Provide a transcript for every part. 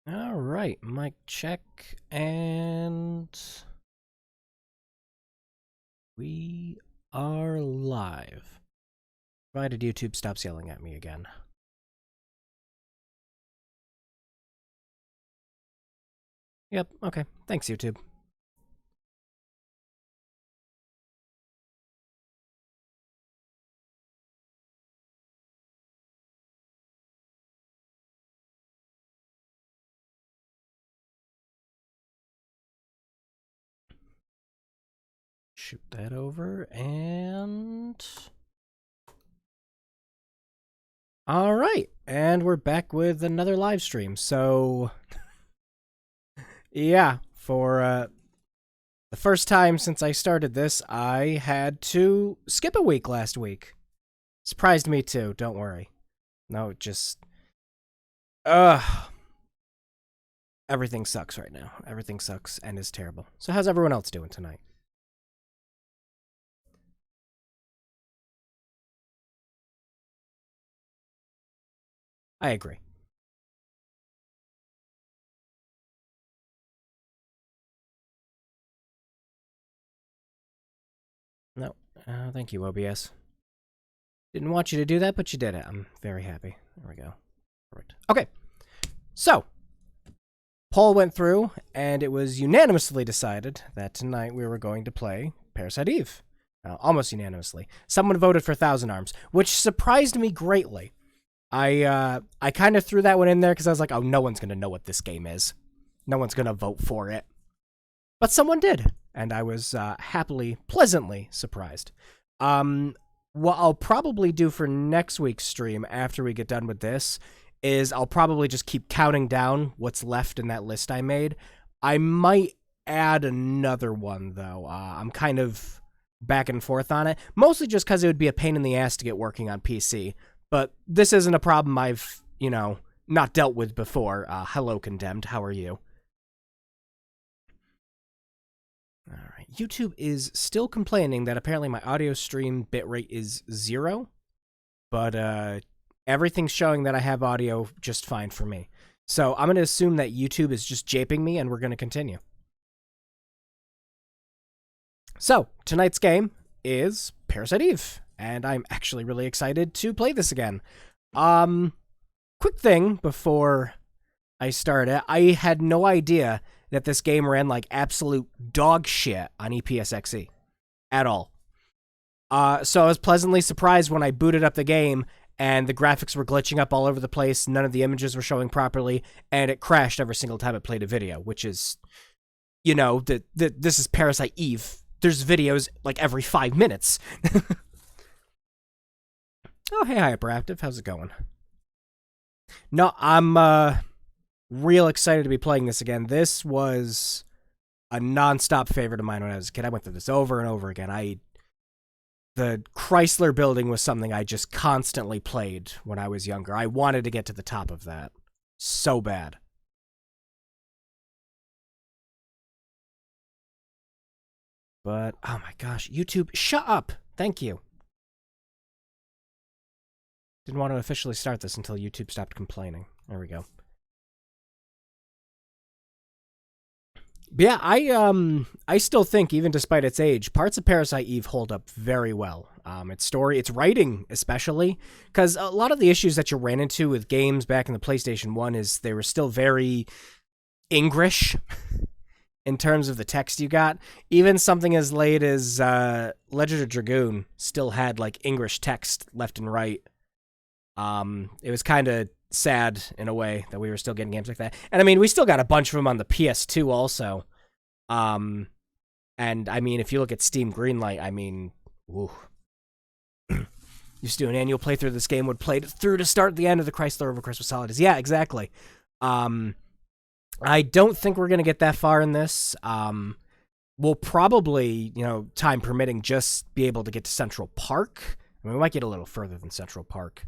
All right, mic check, and we are live. Provided YouTube stops yelling at me again. Yep, okay. Thanks, YouTube. Shoot that over, and... All right, and we're back with another live stream. So, yeah, for the first time since I started this, I had to skip a week last week. Surprised me too, don't worry. No, just... Everything sucks right now. Everything sucks and is terrible. So how's everyone else doing tonight? I agree. No, thank you, OBS. Didn't want you to do that, but you did it. I'm very happy. There we go. Perfect. Okay, so poll went through, and it was unanimously decided that tonight we were going to play Parasite Eve. Almost unanimously. Someone voted for Thousand Arms, which surprised me greatly. I kind of threw that one in there because I was like, oh, no one's going to know what this game is. No one's going to vote for it. But someone did, and I was happily, pleasantly surprised. What I'll probably do for next week's stream after we get done with this is I'll probably just keep counting down what's left in that list I made. I might add another one, though. I'm kind of back and forth on it, mostly just because it would be a pain in the ass to get working on PC. But this isn't a problem I've, not dealt with before. Hello, Condemned. How are you? All right. YouTube is still complaining that apparently my audio stream bitrate is 0, but everything's showing that I have audio just fine for me. So I'm going to assume that YouTube is just japing me, and we're going to continue. So tonight's game is Parasite Eve, and I'm actually really excited to play this again. Quick thing before I start it, I had no idea that this game ran like absolute dog shit on EPSXE at all. So I was pleasantly surprised when I booted up the game and the graphics were glitching up all over the place, none of the images were showing properly, and it crashed every single time it played a video, which is, this is Parasite Eve. There's videos like every 5 minutes. Oh, hey, Hyperactive. How's it going? No, I'm real excited to be playing this again. This was a non-stop favorite of mine when I was a kid. I went through this over and over again. The Chrysler Building was something I just constantly played when I was younger. I wanted to get to the top of that so bad. But, oh my gosh, YouTube, shut up! Thank you. Didn't want to officially start this until YouTube stopped complaining. There we go. But yeah, I still think, even despite its age, parts of Parasite Eve hold up very well. Its story, its writing especially, because a lot of the issues that you ran into with games back in the PlayStation 1 is they were still very English in terms of the text you got. Even something as late as Legend of Dragoon still had like English text left and right. It was kind of sad in a way that we were still getting games like that. And I mean, we still got a bunch of them on the PS2 also. And I mean, if you look at Steam Greenlight, I mean, woo. Used to do an annual playthrough of this game, would play it through to start the end of the Chrysler over Christmas holidays. Yeah, exactly. I don't think we're going to get that far in this. We'll probably, time permitting, just be able to get to Central Park. I mean, we might get a little further than Central Park.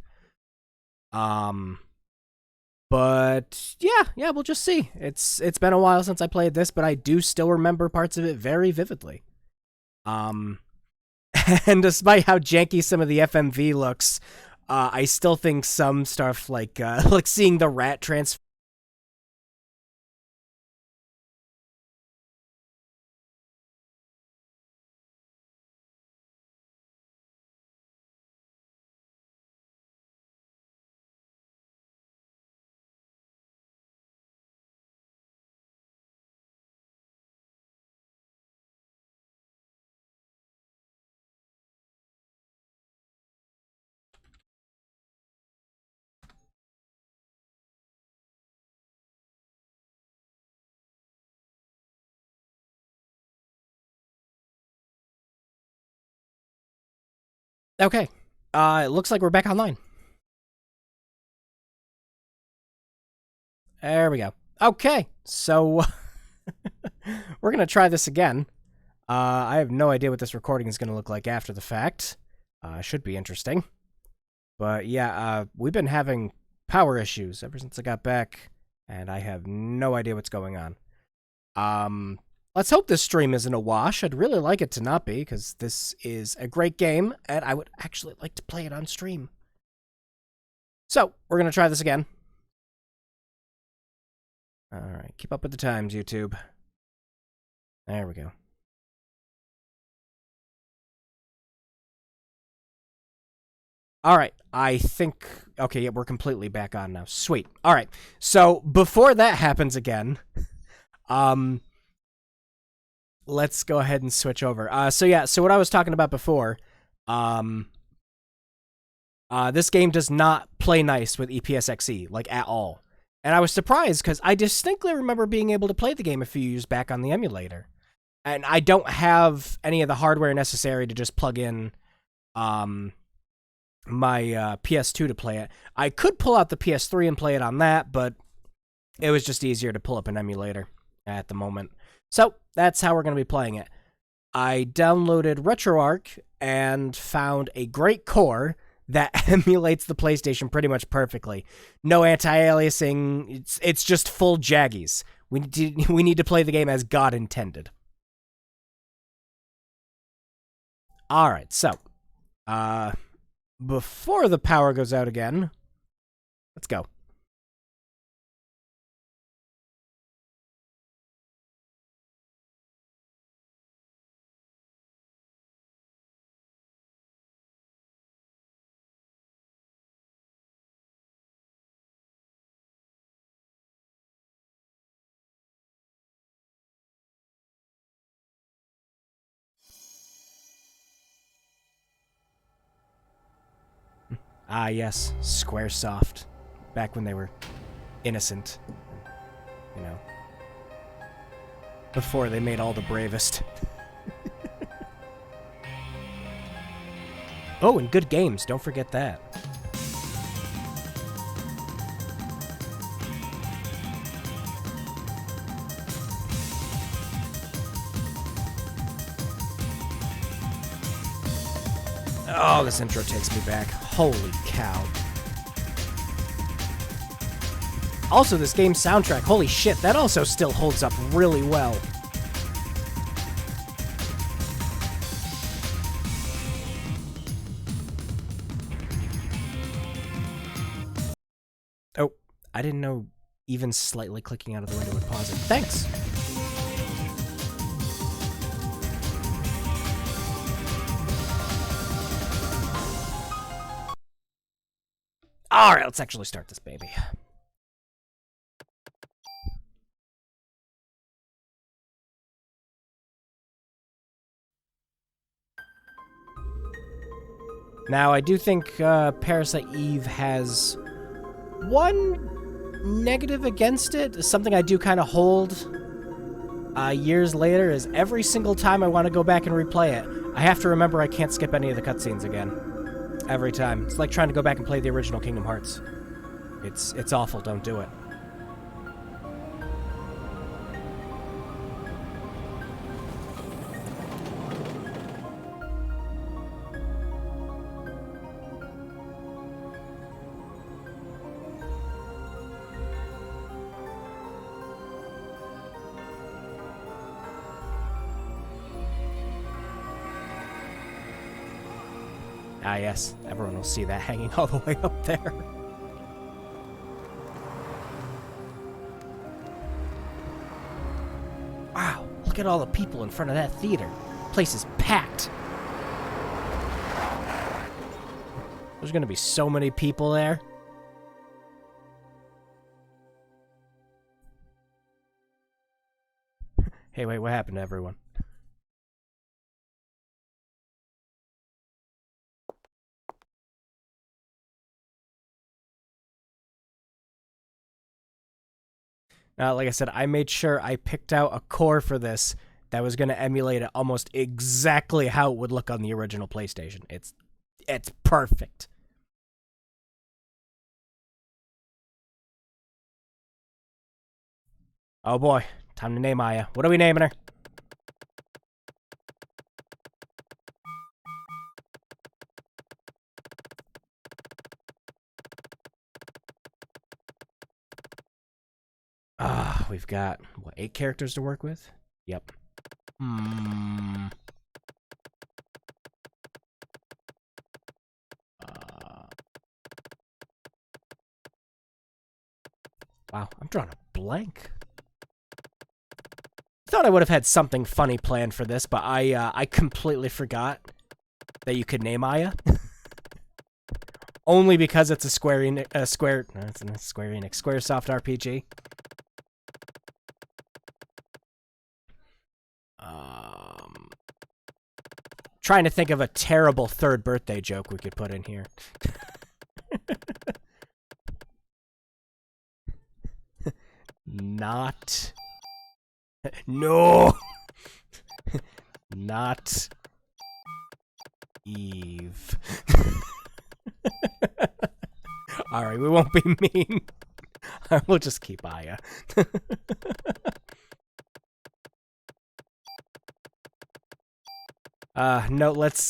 But yeah, we'll just see. It's been a while since I played this, but I do still remember parts of it very vividly. And despite how janky some of the FMV looks, I still think some stuff like seeing the rat transform Okay. It looks like we're back online. There we go. Okay, so we're gonna try this again. I have no idea what this recording is gonna look like after the fact. Should be interesting. But yeah, we've been having power issues ever since I got back, and I have no idea what's going on. Let's hope this stream isn't a wash. I'd really like it to not be, because this is a great game, and I would actually like to play it on stream. So, we're gonna try this again. Alright, keep up with the times, YouTube. There we go. Alright, I think... Okay, yeah, we're completely back on now. Sweet. Alright, so before that happens again, let's go ahead and switch over. So what I was talking about before, this game does not play nice with EPSXE, like, at all. And I was surprised, because I distinctly remember being able to play the game a few years back on the emulator. And I don't have any of the hardware necessary to just plug in my PS2 to play it. I could pull out the PS3 and play it on that, but it was just easier to pull up an emulator at the moment. So, that's how we're going to be playing it. I downloaded RetroArch and found a great core that emulates the PlayStation pretty much perfectly. No anti-aliasing, it's just full jaggies. We need to play the game as God intended. Alright, so, before the power goes out again, let's go. Ah, yes, Squaresoft. Back when they were innocent. You know. Before they made all the bravest. Oh, and good games, don't forget that. Oh, this intro takes me back. Holy cow. Also, this game's soundtrack, holy shit, that also still holds up really well. Oh, I didn't know even slightly clicking out of the window would pause it. Thanks! Alright, let's actually start this baby. Now, I do think Parasite Eve has one negative against it. Something I do kind of hold years later is every single time I want to go back and replay it, I have to remember I can't skip any of the cutscenes again. Every time. It's like trying to go back and play the original Kingdom Hearts. It's awful, don't do it. Ah, yes. Everyone will see that hanging all the way up there. Wow, look at all the people in front of that theater. The place is packed. There's gonna be so many people there. Hey, wait, what happened to everyone? Like I said, I made sure I picked out a core for this that was going to emulate it almost exactly how it would look on the original PlayStation. It's It's perfect. Oh boy, time to name Aya. What are we naming her? We've got, what, 8 characters to work with? Yep. Wow, I'm drawing a blank. Thought I would have had something funny planned for this, but I completely forgot that you could name Aya. Only because it's a Squaresoft RPG. Trying to think of a terrible third birthday joke we could put in here. Not. No! Not Eve. Alright, we won't be mean. We'll just keep Aya. No, let's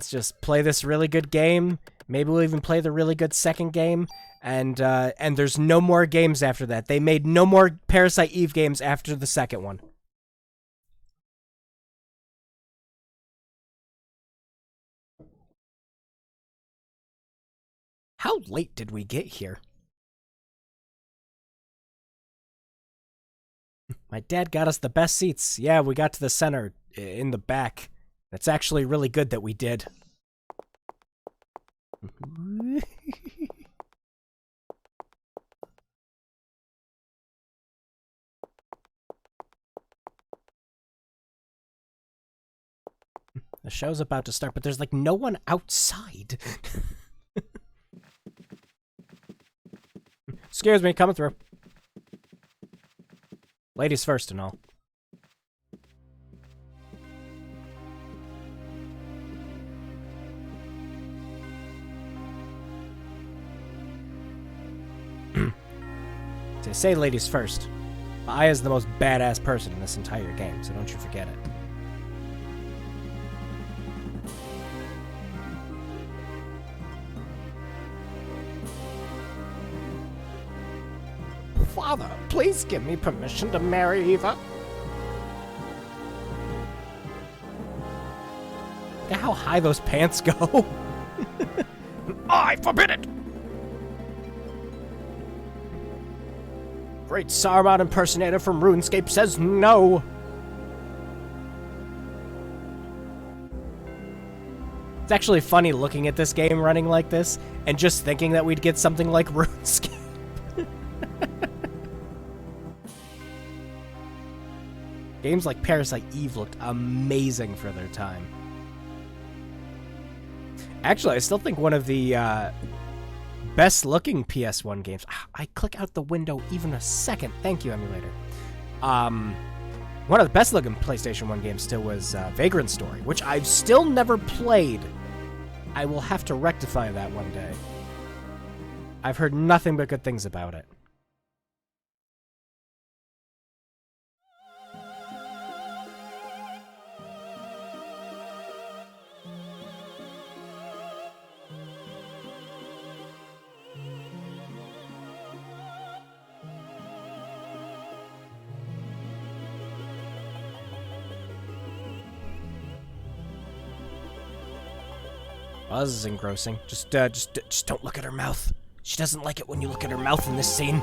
just play this really good game. Maybe we'll even play the really good second game. And there's no more games after that. They made no more Parasite Eve games after the second one. How late did we get here? My dad got us the best seats. Yeah, we got to the center, in the back. It's actually really good that we did. The show's about to start, but there's like no one outside. Excuse me, coming through. Ladies first and all. They say ladies first. Aya's the most badass person in this entire game, so don't you forget it. Father, please give me permission to marry Eva. Look at how high those pants go. I forbid it! Great Saruman impersonator from RuneScape says no. It's actually funny looking at this game running like this and just thinking that we'd get something like RuneScape. Games like Parasite Eve looked amazing for their time. Actually, I still think one of the best-looking PS1 games... I click out the window even a second. Thank you, emulator. One of the best-looking PlayStation 1 games still was Vagrant Story, which I've still never played. I will have to rectify that one day. I've heard nothing but good things about it. Well, this is engrossing. Just don't look at her mouth. She doesn't like it when you look at her mouth in this scene.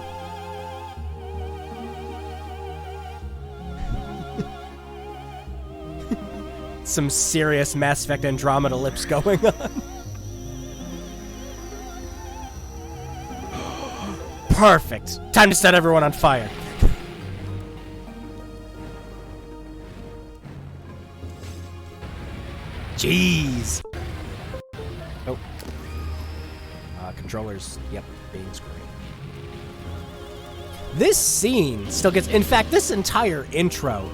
Some serious Mass Effect Andromeda lips going on. Perfect. Time to set everyone on fire. Jeez. Oh. Controllers, yep, being screwed. This scene still gets... In fact, this entire intro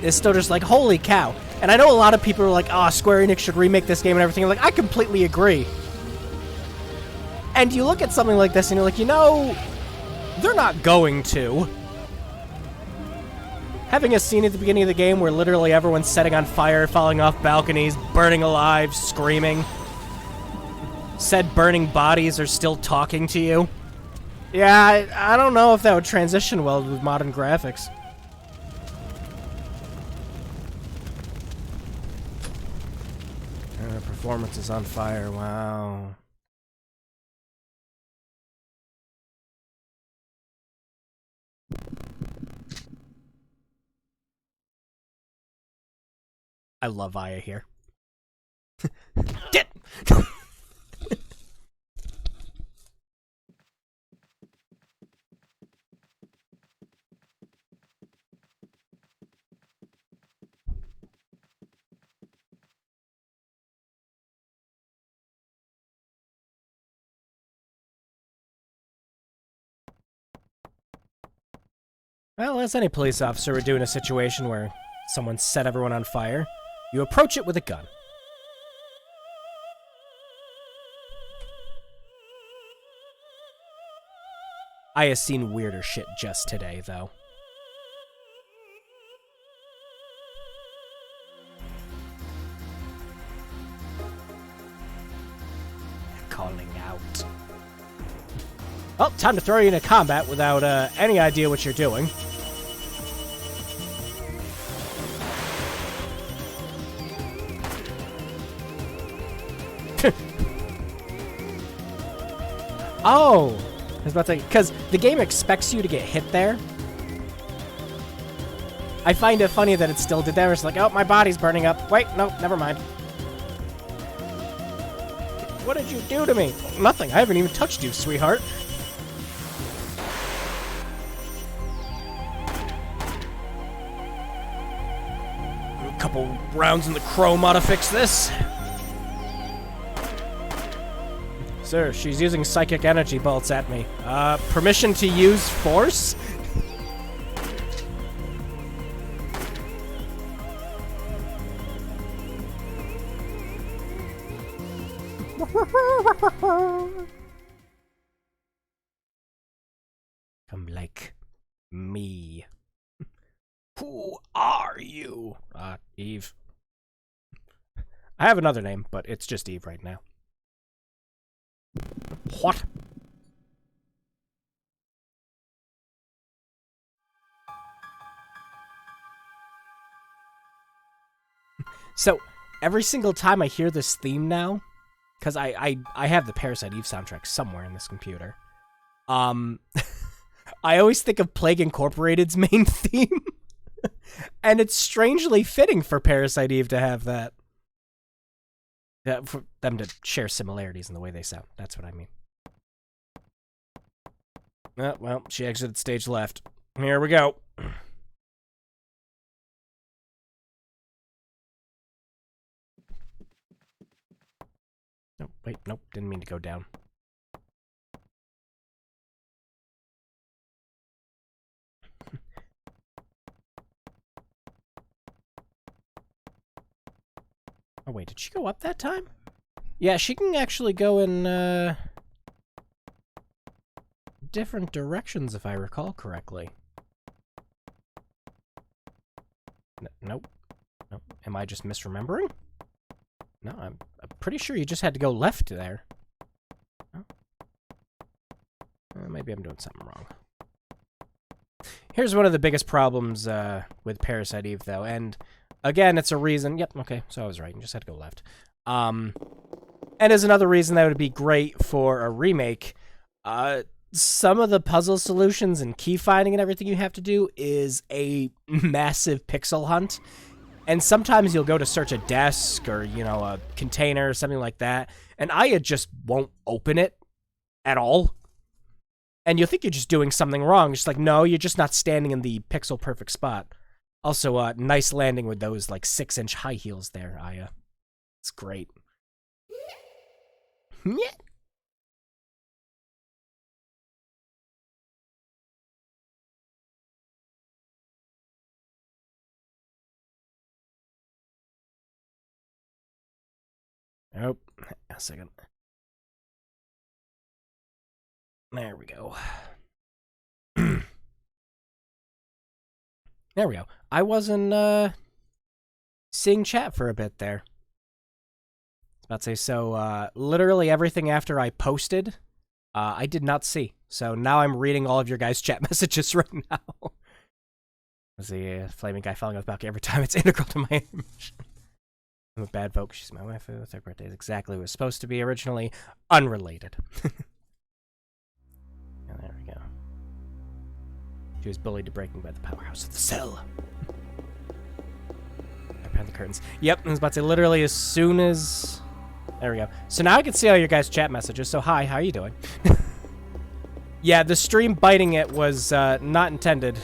is still just like, holy cow. And I know a lot of people are like, oh, Square Enix should remake this game and everything. I'm like, I completely agree. And you look at something like this and you're like, you know, they're not going to. Having a scene at the beginning of the game where literally everyone's setting on fire, falling off balconies, burning alive, screaming. Said burning bodies are still talking to you. Yeah, I don't know if that would transition well with modern graphics. Performance is on fire, wow. I love Aya here. Get! Well, as any police officer would do in a situation where someone set everyone on fire, you approach it with a gun. I have seen weirder shit just today, though. Calling out. Oh, time to throw you into combat without any idea what you're doing. Oh! I was about to say, because the game expects you to get hit there. I find it funny that it still did that. It's like, oh, my body's burning up. Wait, no, never mind. What did you do to me? Nothing. I haven't even touched you, sweetheart. A couple rounds in the chrome ought to fix this. Sir, she's using psychic energy bolts at me. Permission to use force? Come like me. Who are you? Eve. I have another name, but it's just Eve right now. What? So, every single time I hear this theme now, because I have the Parasite Eve soundtrack somewhere in this computer, I always think of Plague Incorporated's main theme. And it's strangely fitting for Parasite Eve to have that. For them to share similarities in the way they sound. That's what I mean. Well, she exited stage left. Here we go. Oh, wait, nope, didn't mean to go down. Oh, wait, did she go up that time? Yeah, she can actually go in, different directions, if I recall correctly. Nope. Nope. Am I just misremembering? No, I'm pretty sure you just had to go left there. Oh. Maybe I'm doing something wrong. Here's one of the biggest problems with Parasite Eve, though, and again, it's a reason. Yep, okay, so I was right. You just had to go left. And as another reason that would be great for a remake, some of the puzzle solutions and key finding and everything you have to do is a massive pixel hunt. And sometimes you'll go to search a desk or, you know, a container or something like that, and Aya just won't open it at all. And you'll think you're just doing something wrong. It's like, no, you're just not standing in the pixel-perfect spot. Also, nice landing with those, like, 6-inch high heels there, Aya. It's great. Yeah. Oh, a second. There we go. There we go. I wasn't, seeing chat for a bit there. I was about to say, so, literally everything after I posted, I did not see. So now I'm reading all of your guys' chat messages right now. Was the flaming guy falling off the balcony every time? It's integral to my image. I'm a bad folk. She's my wife. Her birthday is exactly what it was supposed to be originally. Unrelated. And there we go. She was bullied to breaking by the powerhouse of the cell. I behind the curtains. Yep, I was about to say, literally as soon as... There we go. So now I can see all your guys' chat messages. So hi, how are you doing? Yeah, the stream biting it was not intended.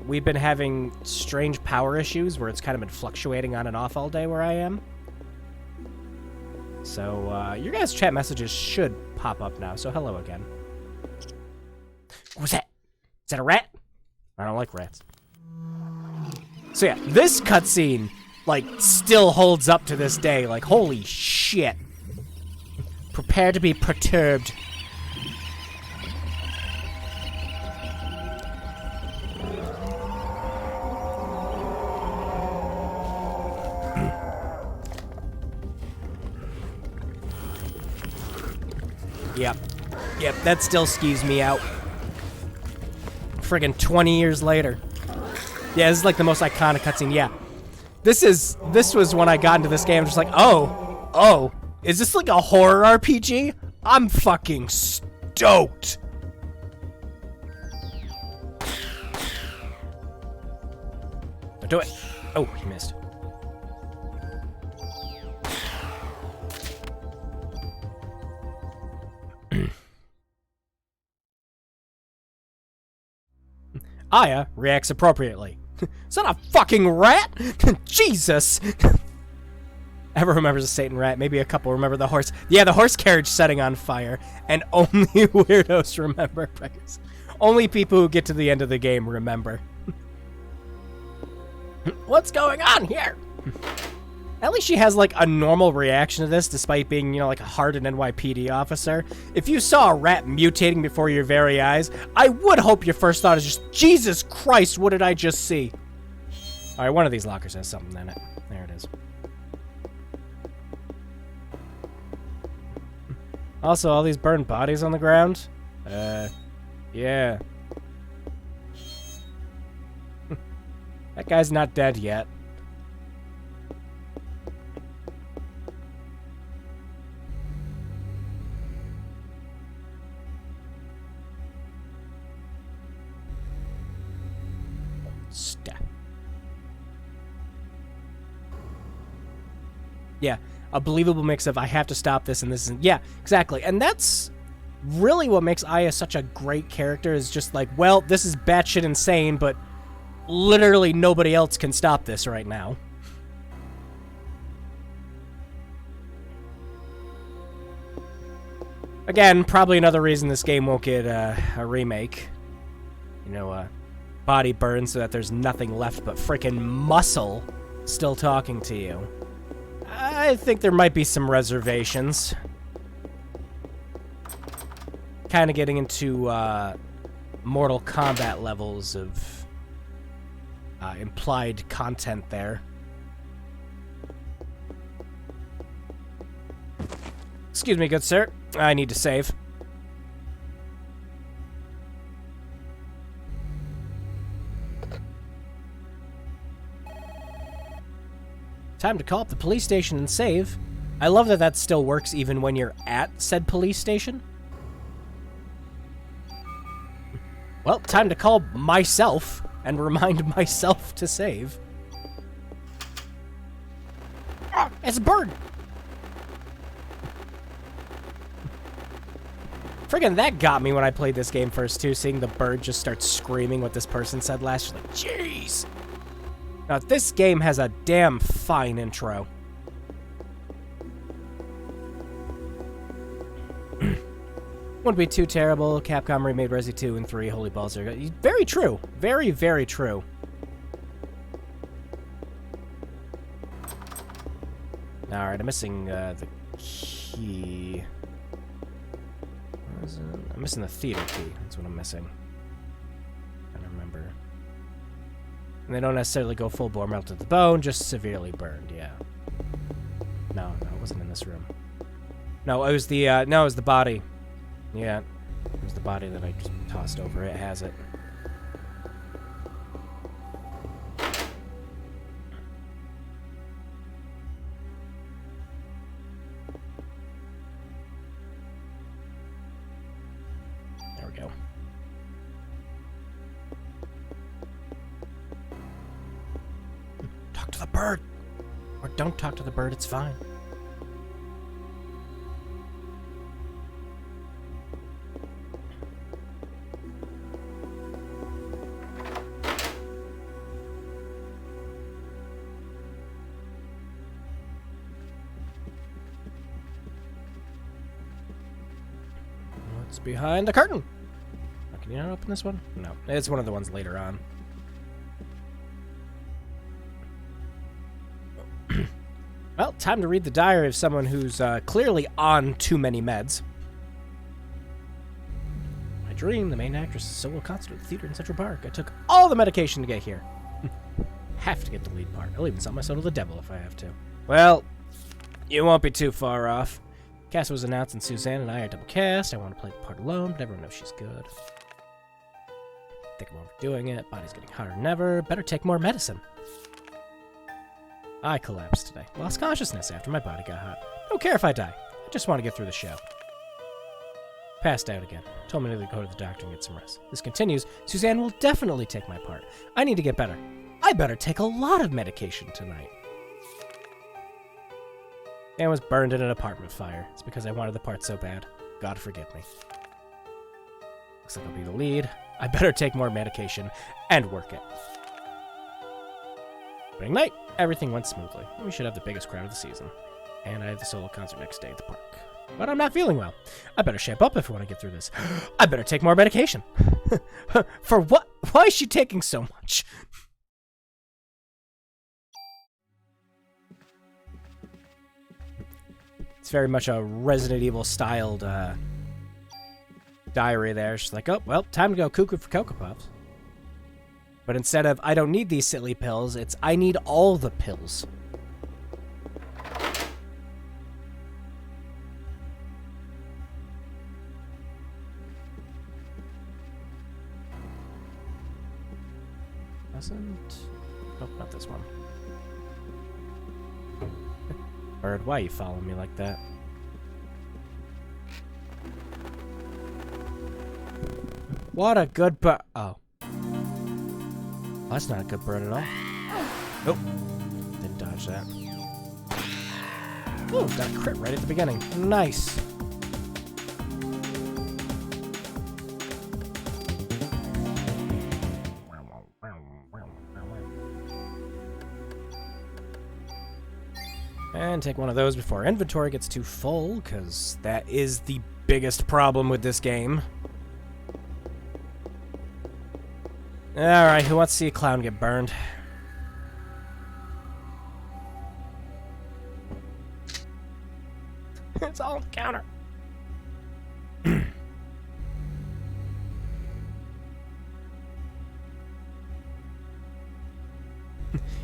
We've been having strange power issues where it's kind of been fluctuating on and off all day where I am. So, your guys' chat messages should pop up now, so hello again. What was that? Is that a rat? I don't like rats. So yeah, this cutscene, like, still holds up to this day. Like, holy shit. Prepare to be perturbed. Yep, that still skis me out. Friggin' 20 years later. Yeah, this is like the most iconic cutscene, yeah. This was when I got into this game, just like, oh, is this like a horror RPG? I'm fucking stoked. Don't do it. Oh, he missed. Aya reacts appropriately. Is that a fucking rat? Jesus! Ever remembers a Satan rat? Maybe a couple remember the horse. Yeah, the horse carriage setting on fire. And only weirdos remember. Only people who get to the end of the game remember. What's going on here? At least she has, like, a normal reaction to this, despite being, you know, like a hardened NYPD officer. If you saw a rat mutating before your very eyes, I would hope your first thought is just, Jesus Christ, what did I just see? Alright, one of these lockers has something in it. There it is. Also, all these burned bodies on the ground? Yeah. That guy's not dead yet. Yeah, a believable mix of I have to stop this and this and yeah, exactly. And that's really what makes Aya such a great character is just like, well, this is batshit insane, but literally nobody else can stop this right now. Again, probably another reason this game won't get a remake. You know, body burn so that there's nothing left but freaking muscle still talking to you. I think there might be some reservations. Kind of getting into Mortal Kombat levels of implied content there. Excuse me, good sir. I need to save. Time to call up the police station and save. I love that that still works even when you're at said police station. Well, time to call myself and remind myself to save. Ah, it's a bird! Friggin' that got me when I played this game first, too, seeing the bird just start screaming what this person said last. Like, jeez! Now, this game has a damn fine intro. Wouldn't be too terrible. Capcom remade Resi 2 and 3. Holy balls. Very true. Very, very true. Alright, I'm missing the key. What is it? I'm missing the theater key. That's what I'm missing. I don't remember. And they don't necessarily go full bore melted to the bone, just severely burned, yeah. No, it wasn't in this room. No, it was the, it was the body. Yeah, it was the body that I just tossed over. It has it. There we go. Talk to the bird! Or don't talk to the bird, it's fine. What's behind the curtain? Oh, can you not open this one? No, it's one of the ones later on. Well, time to read the diary of someone who's clearly on too many meds. My dream, the main actress, is solo concert at the theater in Central Park. I took all the medication to get here. Have to get the lead part. I'll even sell my soul to the devil if I have to. Well, you won't be too far off. Cast was announced and Suzanne and I are double cast. I want to play the part alone, but everyone knows she's good. Think I'm overdoing it. Body's getting hotter than ever. Better take more medicine. I collapsed today. Lost consciousness after my body got hot. Don't care if I die. I just want to get through the show. Passed out again. Told me to go to the doctor and get some rest. This continues. Suzanne will definitely take my part. I need to get better. I better take a lot of medication tonight. And was burned in an apartment fire. It's because I wanted the part so bad. God forgive me. Looks like I'll be the lead. I better take more medication and work it. Opening night, everything went smoothly. We should have the biggest crowd of the season. And I have the solo concert next day at the park. But I'm not feeling well. I better shape up if I want to get through this. I better take more medication. For what? Why is she taking so much? It's very much a Resident Evil styled diary there. She's like, oh, well, time to go cuckoo for Cocoa Puffs. But instead of, I don't need these silly pills, it's, I need all the pills. Doesn't... Nope, not this one. Bird, why are you following me like that? What a good bird. Oh. That's not a good bird at all. Nope. Didn't dodge that. Ooh, got a crit right at the beginning. Nice. And take one of those before our inventory gets too full, because that is the biggest problem with this game. Alright, who wants to see a clown get burned? It's all on the counter.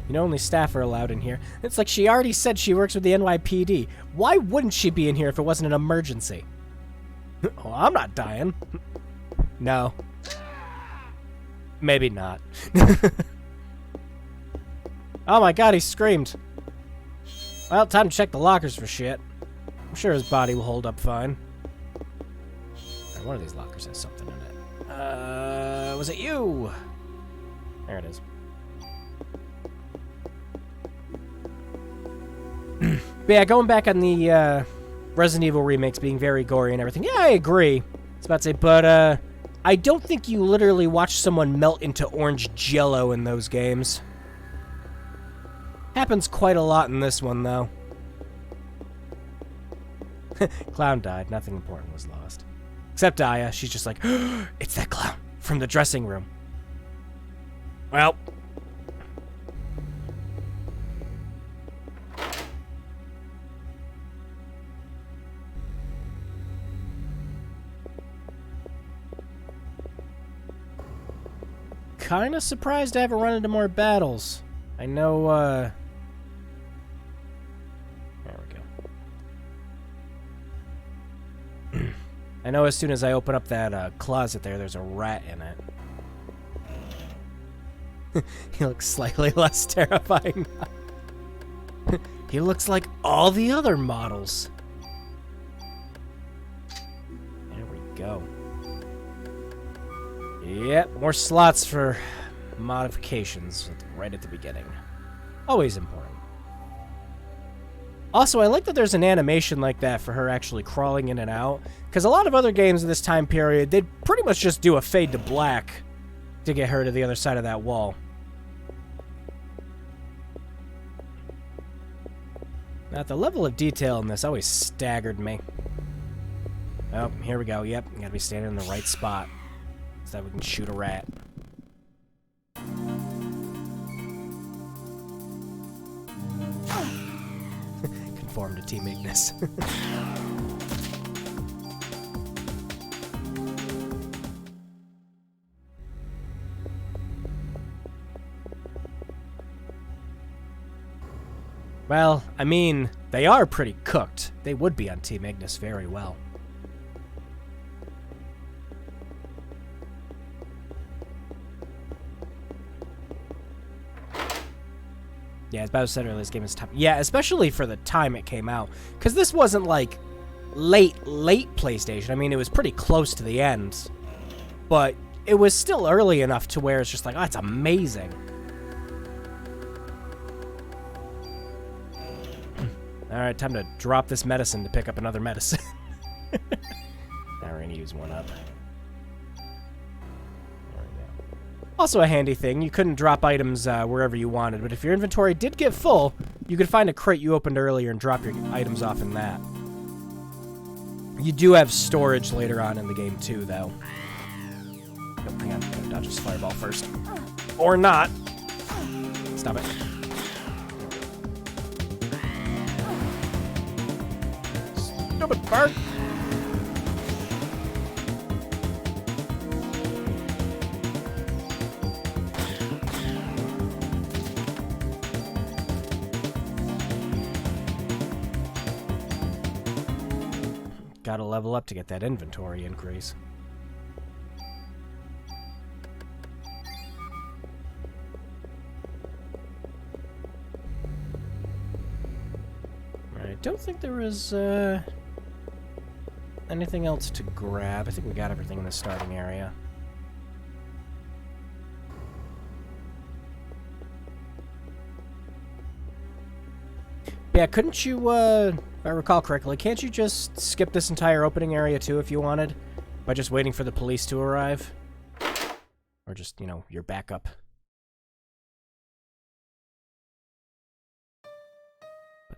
You know, only staff are allowed in here. It's like she already said she works with the NYPD. Why wouldn't she be in here if it wasn't an emergency? Oh, I'm not dying. No. Maybe not. Oh my god, he screamed. Well, time to check the lockers for shit. I'm sure his body will hold up fine. Right, one of these lockers has something in it. Was it you? There it is. But yeah, going back on the Resident Evil remakes being very gory and everything. Yeah, I agree. I was about to say, but I don't think you literally watch someone melt into orange jello in those games. Happens quite a lot in this one, though. Clown died. Nothing important was lost. Except Aya. She's just like, it's that clown from the dressing room. Well. kind of surprised I haven't run into more battles. I know, there we go. I know as soon as I open up that, closet there's a rat in it. He looks slightly less terrifying now. He looks like all the other models. There we go. Yep, more slots for modifications right at the beginning. Always important. Also, I like that there's an animation like that for her actually crawling in and out, because a lot of other games in this time period, they'd pretty much just do a fade to black to get her to the other side of that wall. Now, the level of detail in this always staggered me. Oh, here we go. Yep, you gotta be standing in the right spot so that we can shoot a rat. Conform to Team Ignis. Well, I mean, they are pretty cooked. They would be on Team Ignis very well. Yeah, as Bowser said earlier, this game is tough. Yeah, especially for the time it came out. Because this wasn't, like, late PlayStation. I mean, it was pretty close to the end. But it was still early enough to where it's just like, oh, it's amazing. Alright, time to drop this medicine to pick up another medicine. Now we're going to use one up. Also a handy thing, you couldn't drop items wherever you wanted, but if your inventory did get full, you could find a crate you opened earlier and drop your items off in that. You do have storage later on in the game too, though. Oh, hang on, I'm gonna dodge this fireball first. Or not. Stop it. Stupid bird! Gotta level up to get that inventory increase. I don't think there was anything else to grab. I think we got everything in the starting area. Yeah, couldn't you, if I recall correctly, can't you just skip this entire opening area too if you wanted? By just waiting for the police to arrive? Or just, you know, your backup?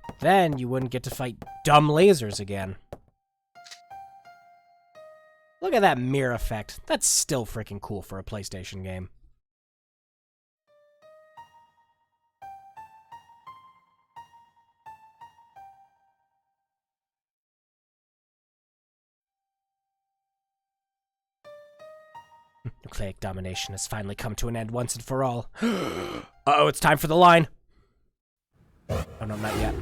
But then you wouldn't get to fight dumb lasers again. Look at that mirror effect. That's still freaking cool for a PlayStation game. Nucleic domination has finally come to an end once and for all. Uh-oh, it's time for the line. Oh, no, not yet.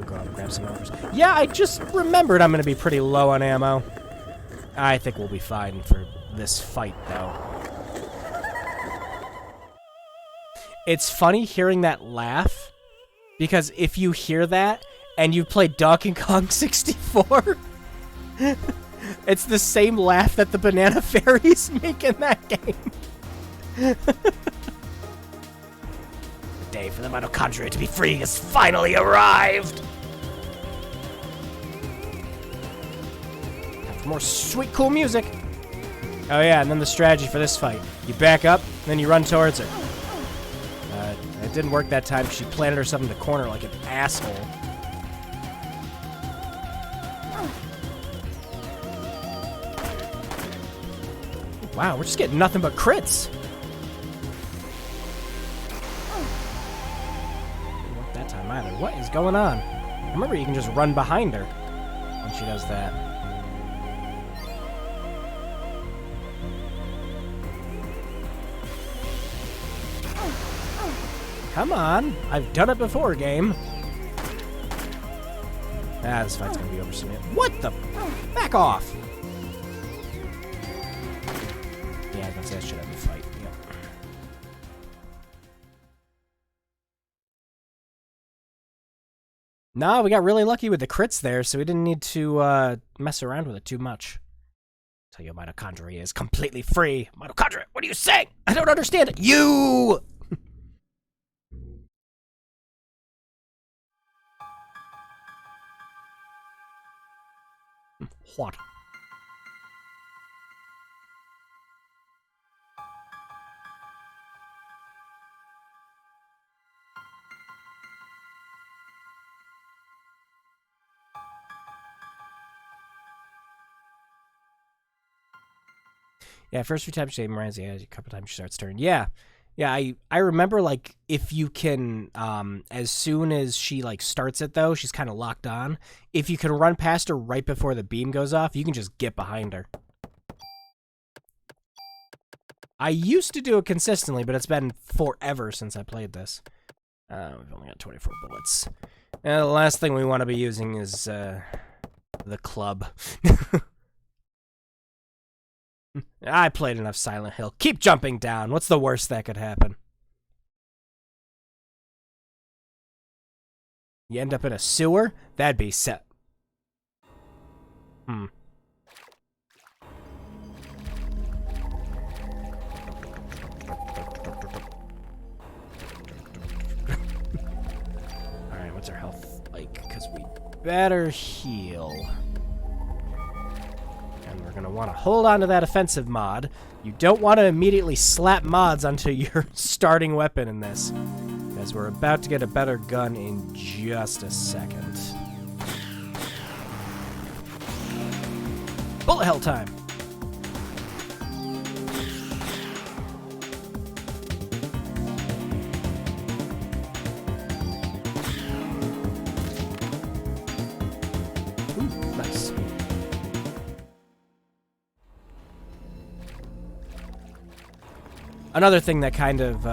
Go out and grab some others. Yeah, I just remembered I'm going to be pretty low on ammo. I think we'll be fine for this fight, though. It's funny hearing that laugh, because if you hear that, and you played Donkey Kong 64... it's the same laugh that the banana fairies make in that game. The day for the mitochondria to be free has finally arrived. Time for more sweet, cool music. Oh yeah, and then the strategy for this fight. You back up, then you run towards her. It didn't work that time. She planted herself in the corner like an asshole. Wow, we're just getting nothing but crits. Didn't work that time either. What is going on? I remember you can just run behind her when she does that. Come on. I've done it before, game. Ah, this fight's gonna be over soon. What the? Back off! Yeah, I guess that should have a fight. Yep. No, we got really lucky with the crits there, so we didn't need to mess around with it too much. Tell you, mitochondria is completely free. Mitochondria, what are you saying? I don't understand it. You! What? Yeah, first few times she reminds you, a couple times she starts turning. Yeah. Yeah, I remember, like, if you can, as soon as she, like, starts it, though, she's kind of locked on. If you can run past her right before the beam goes off, you can just get behind her. I used to do it consistently, but it's been forever since I played this. We've only got 24 bullets. The last thing we want to be using is, the club. I played enough Silent Hill. Keep jumping down. What's the worst that could happen? You end up in a sewer? That'd be set. Alright, what's our health like? Because we better heal. And we're going to want to hold on to that offensive mod. You don't want to immediately slap mods onto your starting weapon in this, because we're about to get a better gun in just a second. Bullet hell time! Ooh, nice. Another thing that kind of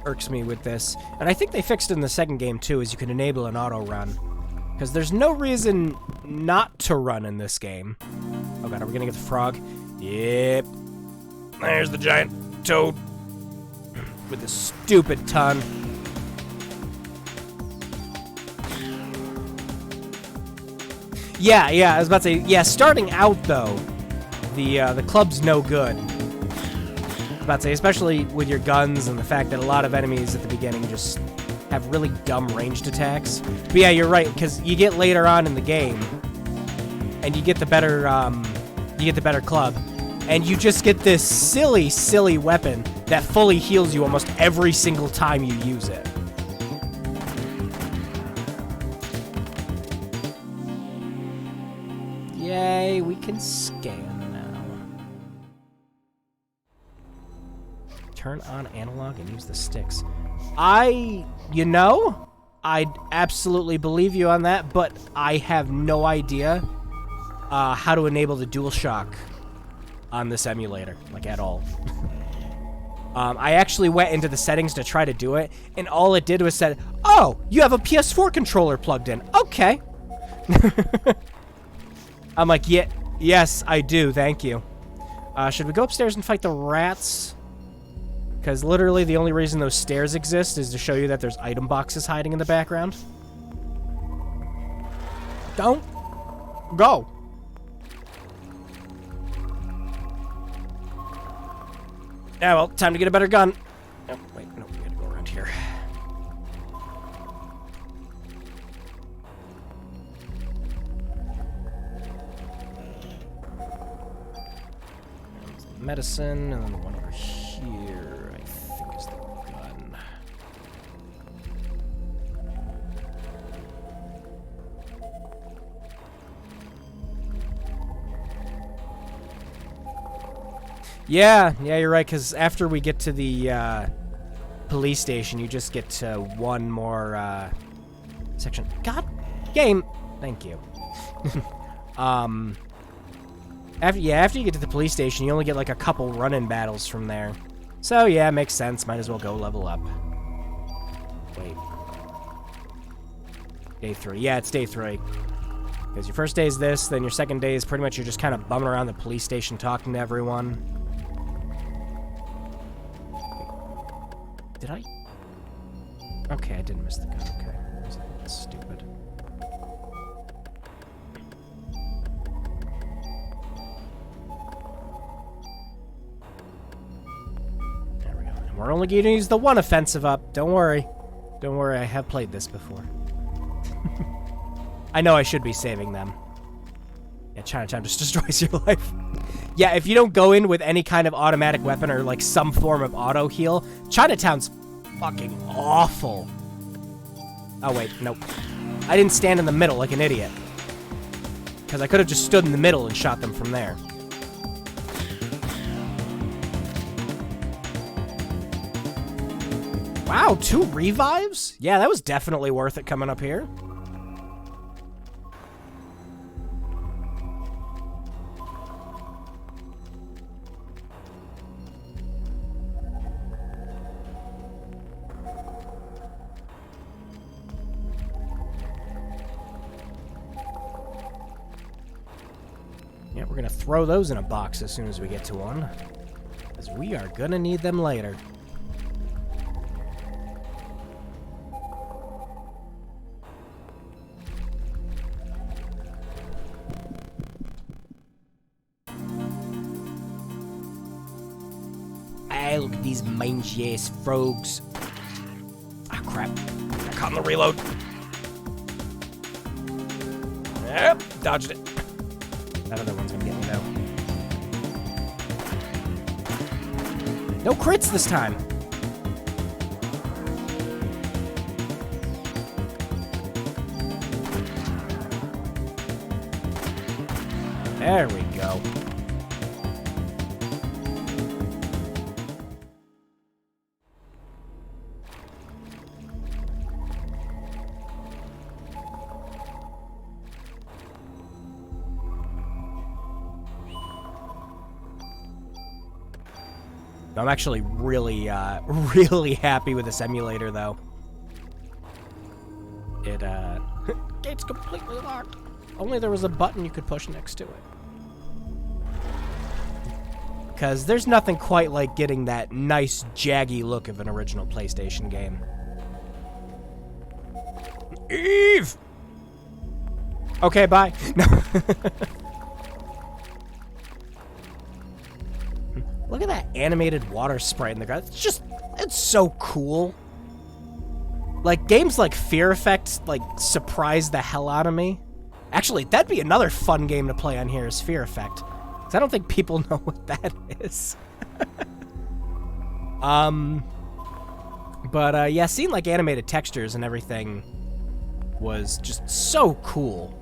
irks me with this, and I think they fixed it in the second game too, is you can enable an auto run. Because there's no reason not to run in this game. Oh god, are we gonna get the frog? Yep. There's the giant toad. With the stupid tongue. Yeah, I was about to say, yeah, starting out though, the club's no good. About to say, especially with your guns and the fact that a lot of enemies at the beginning just have really dumb ranged attacks. But yeah, you're right, because you get later on in the game, and you get the better club, and you just get this silly, silly weapon that fully heals you almost every single time you use it. Yay, we can scan. Turn on analog and use the sticks. I'd absolutely believe you on that, but I have no idea how to enable the DualShock on this emulator, like at all. I actually went into the settings to try to do it, and all it did was said, "Oh, you have a PS4 controller plugged in. Okay." I'm like, yeah, yes, I do. Thank you. Should we go upstairs and fight the rats? Because literally the only reason those stairs exist is to show you that there's item boxes hiding in the background. Don't go. Yeah, well, time to get a better gun. Oh, wait, no, we gotta go around here. There's the medicine, and then the one over here, I think, is the gun. Yeah, you're right, because after we get to the police station, you just get to one more section. God, game! Thank you. After you get to the police station, you only get like a couple run-in battles from there. So yeah, makes sense. Might as well go level up. Wait. Day 3. Yeah, it's day 3. Because your first day is this, then your second day is pretty much you're just kind of bumming around the police station talking to everyone. Wait. Did I? Okay, I didn't miss the gun. Okay. That's stupid. There we go. And we're only going to use the one offensive up. Don't worry. Don't worry, I have played this before. I know I should be saving them. Yeah, Chinatown just destroys your life. Yeah, if you don't go in with any kind of automatic weapon or like some form of auto heal, Chinatown's fucking awful. Oh wait, nope. I didn't stand in the middle like an idiot. Because I could have just stood in the middle and shot them from there. Wow, 2 revives? Yeah, that was definitely worth it coming up here. Yeah, we're gonna throw those in a box as soon as we get to one. Because we are gonna need them later. Hey, look at these mangy-ass frogs. Ah, crap. I caught in the reload. Yep, dodged it. That other one's gonna get me, though. No crits this time. There we go. I'm actually really, really happy with this emulator, though. It, gate's completely locked. Only there was a button you could push next to it. Because there's nothing quite like getting that nice, jaggy look of an original PlayStation game. Eve! Okay, bye. No. Look at that animated water sprite in the ground. It's so cool. Like, games like Fear Effect, like, surprise the hell out of me. Actually, that'd be another fun game to play on here is Fear Effect. Because I don't think people know what that is. Yeah, seeing, like, animated textures and everything was just so cool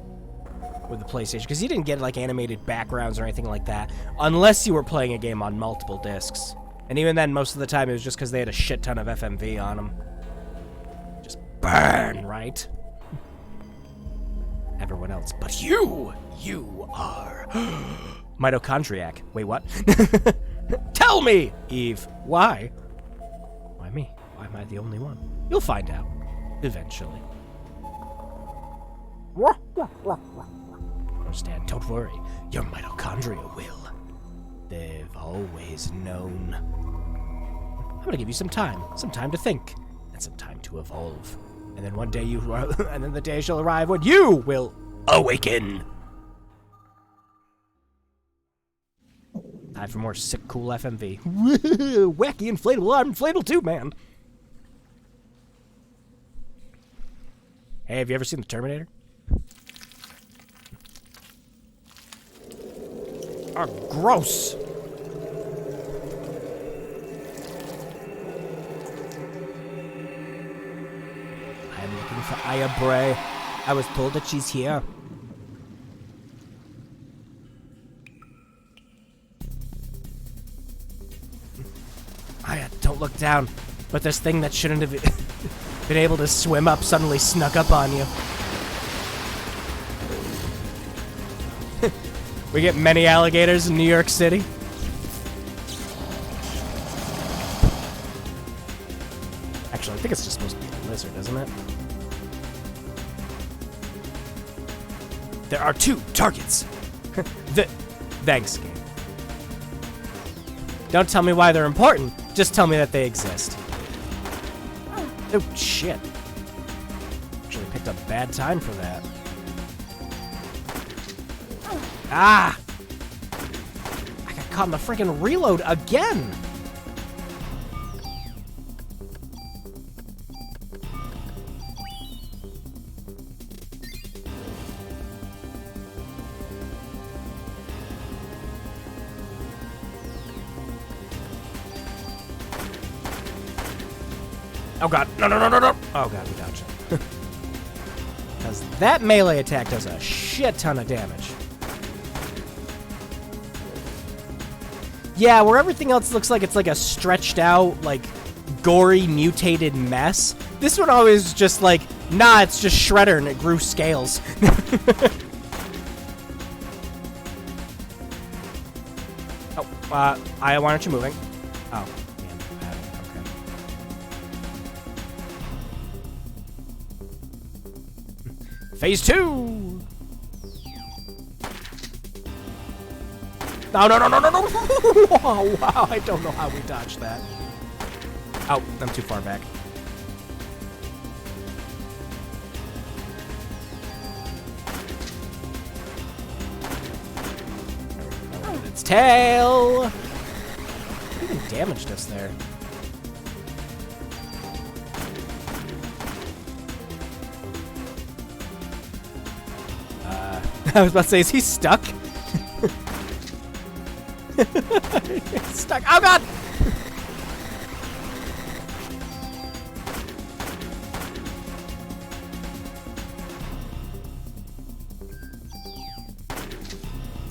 with the PlayStation, because you didn't get like animated backgrounds or anything like that unless you were playing a game on multiple discs, and even then most of the time it was just because they had a shit ton of FMV on them. Just burn, right? Everyone else but you are mitochondriac. Wait, what? Tell me, Eve. Why me? Why am I the only one? You'll find out eventually. Understand, don't worry. Your mitochondria will. They've always known. I'm gonna give you some time to think, and some time to evolve. And then one day and then the day shall arrive when you will awaken. Time for more sick, cool FMV. Wacky inflatable, I'm inflatable too, man. Hey, have you ever seen The Terminator? Oh, gross! I'm looking for Aya Bray. I was told that she's here. Aya, don't look down. But this thing that shouldn't have been able to swim up suddenly snuck up on you. We get many alligators in New York City. Actually, I think it's just supposed to be lizard, isn't it? There are 2 targets. Thanks, game. Don't tell me why they're important. Just tell me that they exist. Oh, shit. Actually picked a bad time for that. Ah! I got caught in the freaking reload again! Oh god, no, no, no, no, no! Oh god, we dodged it. Because that melee attack does a shit ton of damage. Yeah, where everything else looks like it's like a stretched out, like, gory, mutated mess. This one always just like, nah, it's just Shredder and it grew scales. Oh, why aren't you moving? Oh. Phase 2! No, no, no, no, no, no! Oh, wow, I don't know how we dodged that. Oh, I'm too far back. Its tail! It even damaged us there. I was about to say, is he stuck? He's stuck. Oh god!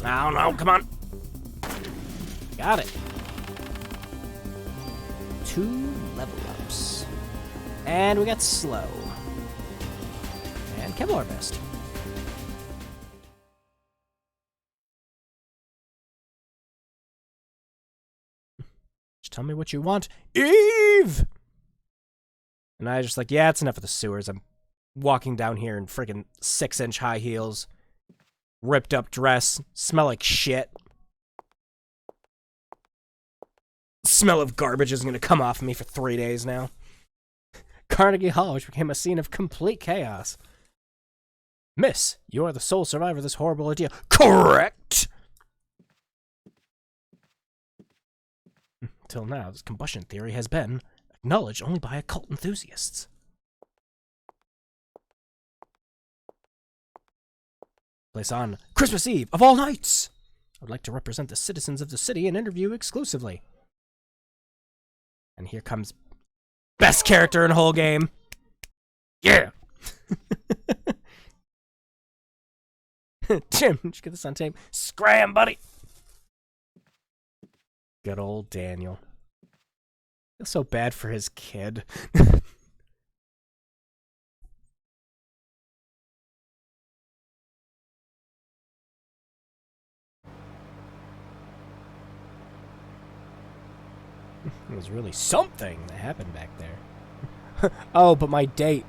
I don't know, come on. Got it. 2 level ups. And we got slow. And Kevlar Vest. Tell me what you want, Eve! And I just like, yeah, it's enough of the sewers. I'm walking down here in friggin' 6-inch high heels, ripped up dress, smell like shit. Smell of garbage is gonna come off of me for 3 days now. Carnegie Hall, which became a scene of complete chaos. Miss, you are the sole survivor of this horrible idea. Correct! Till now, this combustion theory has been acknowledged only by occult enthusiasts. Place on Christmas Eve of all nights! I would like to represent the citizens of the city and interview exclusively. And here comes best character in the whole game. Yeah! Jim, did you get this on tape? Scram, buddy! Good old Daniel. I feel so bad for his kid. It was really something that happened back there. Oh, but my date.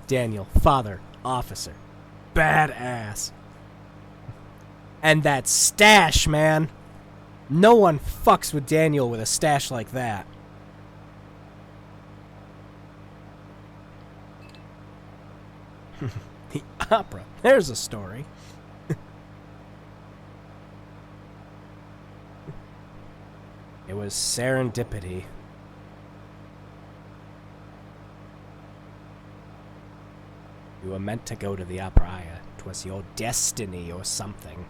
Daniel, father, officer, badass. And that stash, man. No one fucks with Daniel with a stash like that. The opera. There's a story. It was serendipity. You were meant to go to the opera. 'Twas your destiny or something.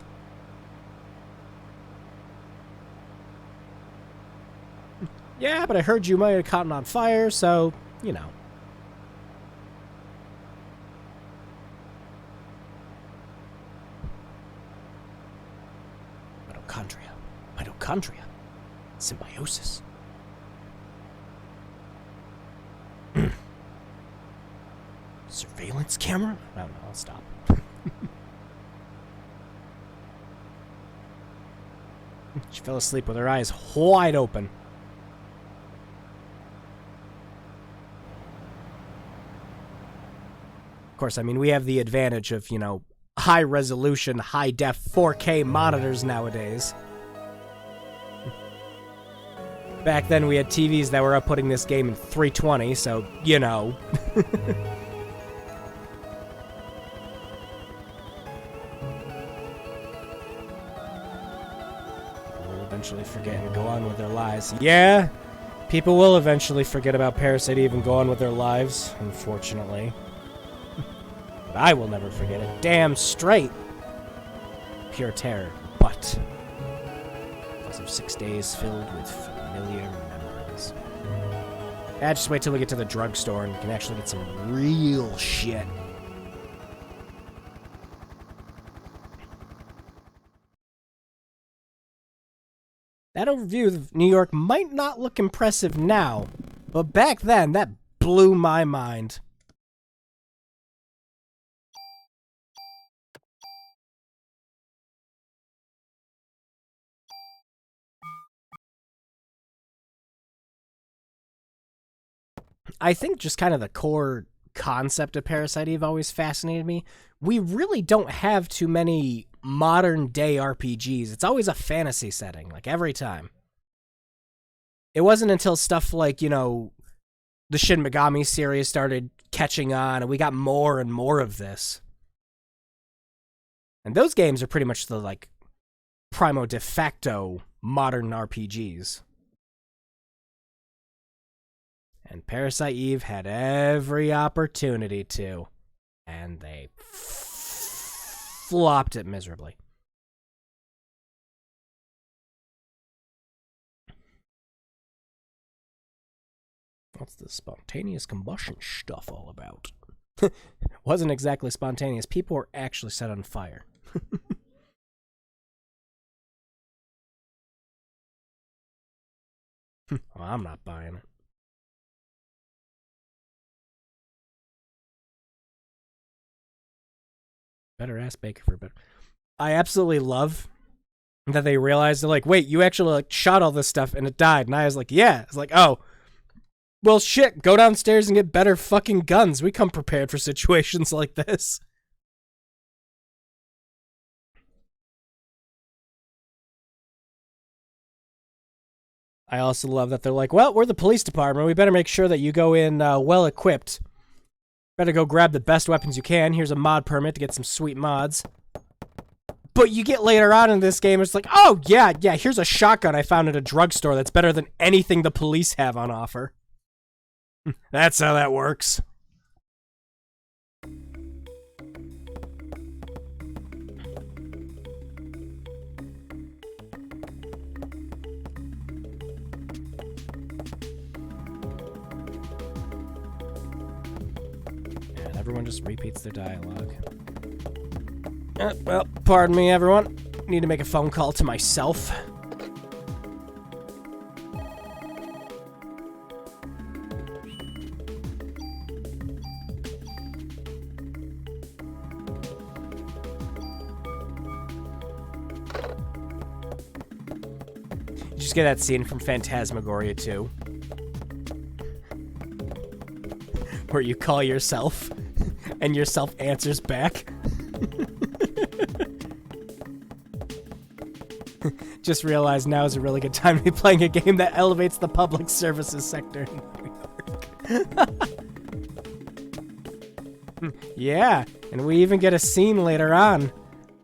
Yeah, but I heard you might have caught on fire, so, you know. Mitochondria. Mitochondria. Symbiosis. Surveillance camera? I don't know, I'll stop. She fell asleep with her eyes wide open. course, I mean, we have the advantage of, you know, high-resolution, high-def 4K monitors nowadays. Back then, we had TVs that were outputting this game in 320, so, you know. We'll eventually forget and go on with their lives. Yeah, people will eventually forget about Parasite Eve and go on with their lives, unfortunately. But I will never forget it. Damn straight. Pure terror, but... of 6 days filled with familiar memories. Just wait till we get to the drugstore and we can actually get some real shit. That overview of New York might not look impressive now, but back then, that blew my mind. I think just kind of the core concept of Parasite Eve always fascinated me. We really don't have too many modern-day RPGs. It's always a fantasy setting, like, every time. It wasn't until stuff like, you know, the Shin Megami series started catching on, and we got more and more of this. And those games are pretty much the, like, primo de facto modern RPGs. And Parasite Eve had every opportunity to, and they flopped it miserably. What's the spontaneous combustion stuff all about? Wasn't exactly spontaneous. People were actually set on fire. Well, I'm not buying it. Better ask Baker for better. I absolutely love that they realized, they're like, wait, you actually like shot all this stuff and it died. And I was like, yeah. It's like, oh, well, shit, go downstairs and get better fucking guns. We come prepared for situations like this. I also love that they're like, well, we're the police department. We better make sure that you go in well-equipped. Better go grab the best weapons you can. Here's a mod permit to get some sweet mods. But you get later on in this game, it's like, oh, yeah, here's a shotgun I found at a drugstore that's better than anything the police have on offer. That's how that works. Everyone just repeats their dialogue. Well, pardon me, everyone. Need to make a phone call to myself. You just get that scene from Phantasmagoria 2. Where you call yourself. And yourself answers back. Just realized now is a really good time to be playing a game that elevates the public services sector in New York. Yeah, and we even get a scene later on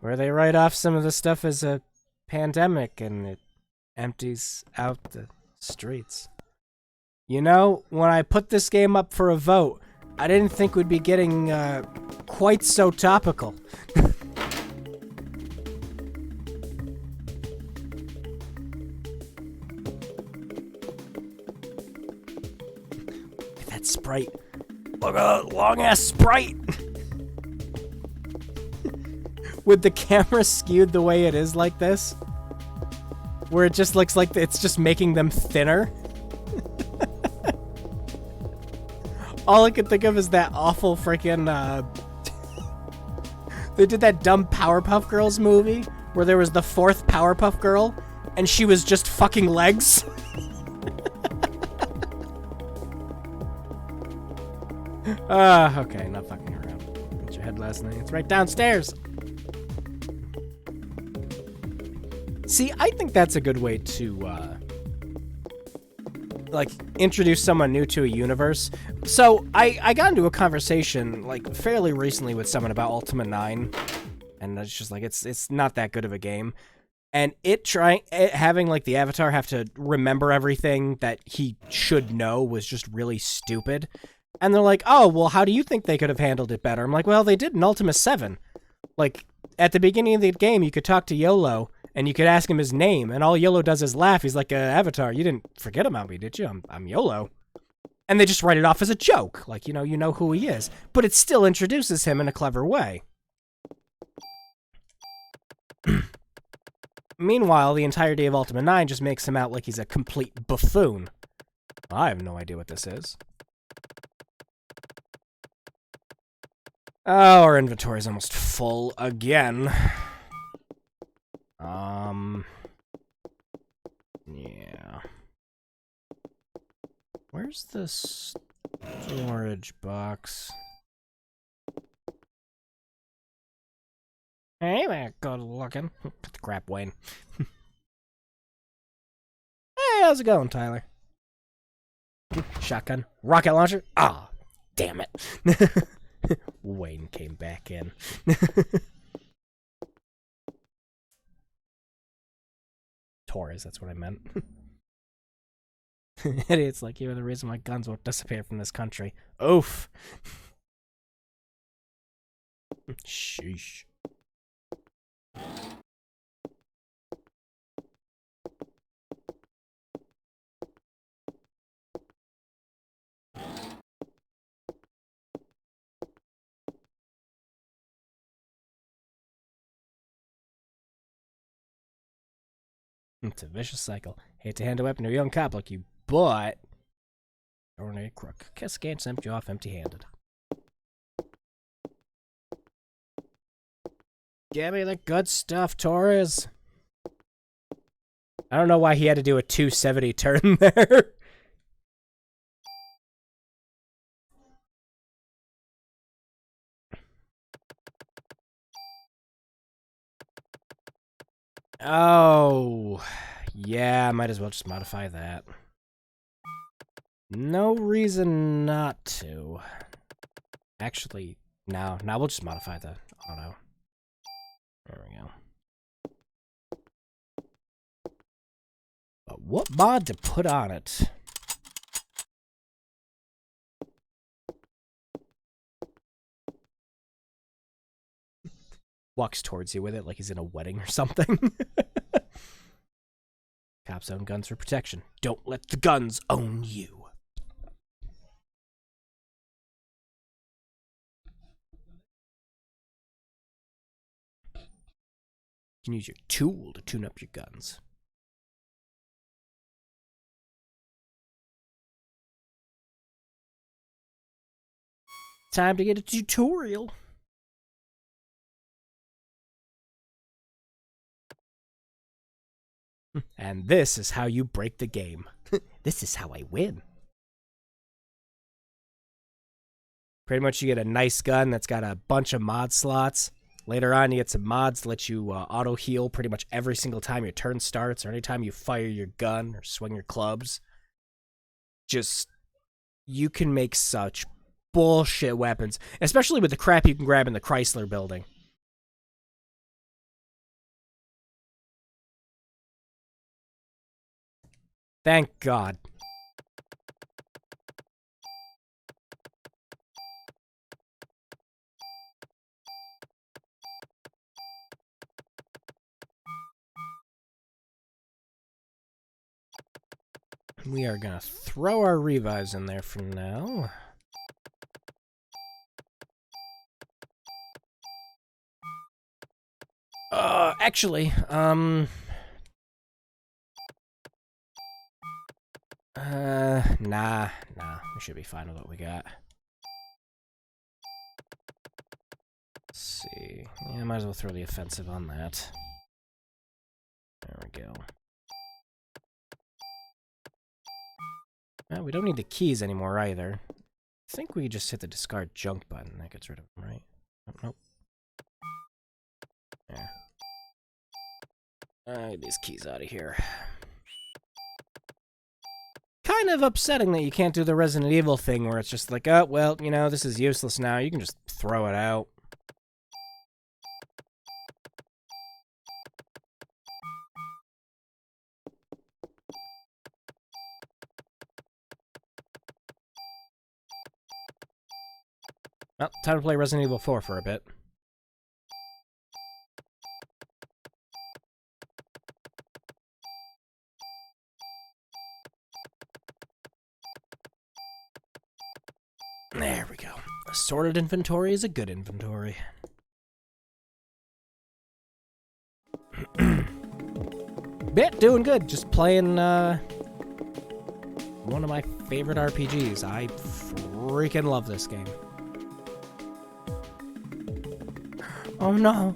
where they write off some of the stuff as a pandemic and it empties out the streets. You know, when I put this game up for a vote, I didn't think we'd be getting quite so topical. Look at that sprite. Look at that long-ass sprite! With the camera skewed the way it is like this, where it just looks like it's just making them thinner. All I can think of is that awful freaking, they did that dumb Powerpuff Girls movie where there was the fourth Powerpuff Girl and she was just fucking legs. Okay, not fucking around. bed last night. It's right downstairs. See, I think that's a good way to, like, introduce someone new to a universe. So, I got into a conversation, like, fairly recently with someone about Ultima 9, and it's just like, it's not that good of a game. And having, like, the avatar have to remember everything that he should know was just really stupid. And they're like, oh, well, how do you think they could have handled it better? I'm like, well, they did in Ultima 7. Like, at the beginning of the game, you could talk to YOLO, and you could ask him his name, and all YOLO does is laugh. He's like, Avatar, you didn't forget about me, did you? I'm YOLO. And they just write it off as a joke. Like, you know who he is. But it still introduces him in a clever way. Meanwhile, the entirety of Ultima 9 just makes him out like he's a complete buffoon. I have no idea what this is. Oh, our inventory is almost full again. Yeah. Where's the storage box? Hey there, good looking. Put the crap away. Hey, how's it going, Tyler? Shotgun. Rocket launcher? Ah, oh, damn it. Wayne came back in. Torres, that's what I meant. It's like, you're the reason my guns won't disappear from this country. Oof. Sheesh. It's a vicious cycle. Hate to hand a weapon to a young cop like you, but... Ordinary crook. Guess can't send you off empty-handed. Give me the good stuff, Torres. I don't know why he had to do a 270 turn there. Oh, yeah, might as well just modify that. No reason not to. Actually, no, we'll just modify the auto. There we go. But what mod to put on it? Walks towards you with it like he's in a wedding or something. Cops own guns for protection. Don't let the guns own you. You can use your tool to tune up your guns. Time to get a tutorial. And this is how you break the game. This is how I win. Pretty much you get a nice gun that's got a bunch of mod slots. Later on, you get some mods that let you auto-heal pretty much every single time your turn starts or anytime you fire your gun or swing your clubs. Just, you can make such bullshit weapons, especially with the crap you can grab in the Chrysler building. Thank God. We are gonna throw our revives in there for now. Actually, nah, we should be fine with what we got. Let's see. Yeah, might as well throw the offensive on that. There we go. Well, we don't need the keys anymore either. I think we just hit the discard junk button. That gets rid of them, right? nope. There. Get these keys out of here. Kind of upsetting that you can't do the Resident Evil thing where it's just like, oh, well, you know, this is useless now. You can just throw it out. Well, time to play Resident Evil 4 for a bit. There we go. A sorted inventory is a good inventory. Bit doing good. Just playing one of my favorite RPGs. I freaking love this game. Oh no.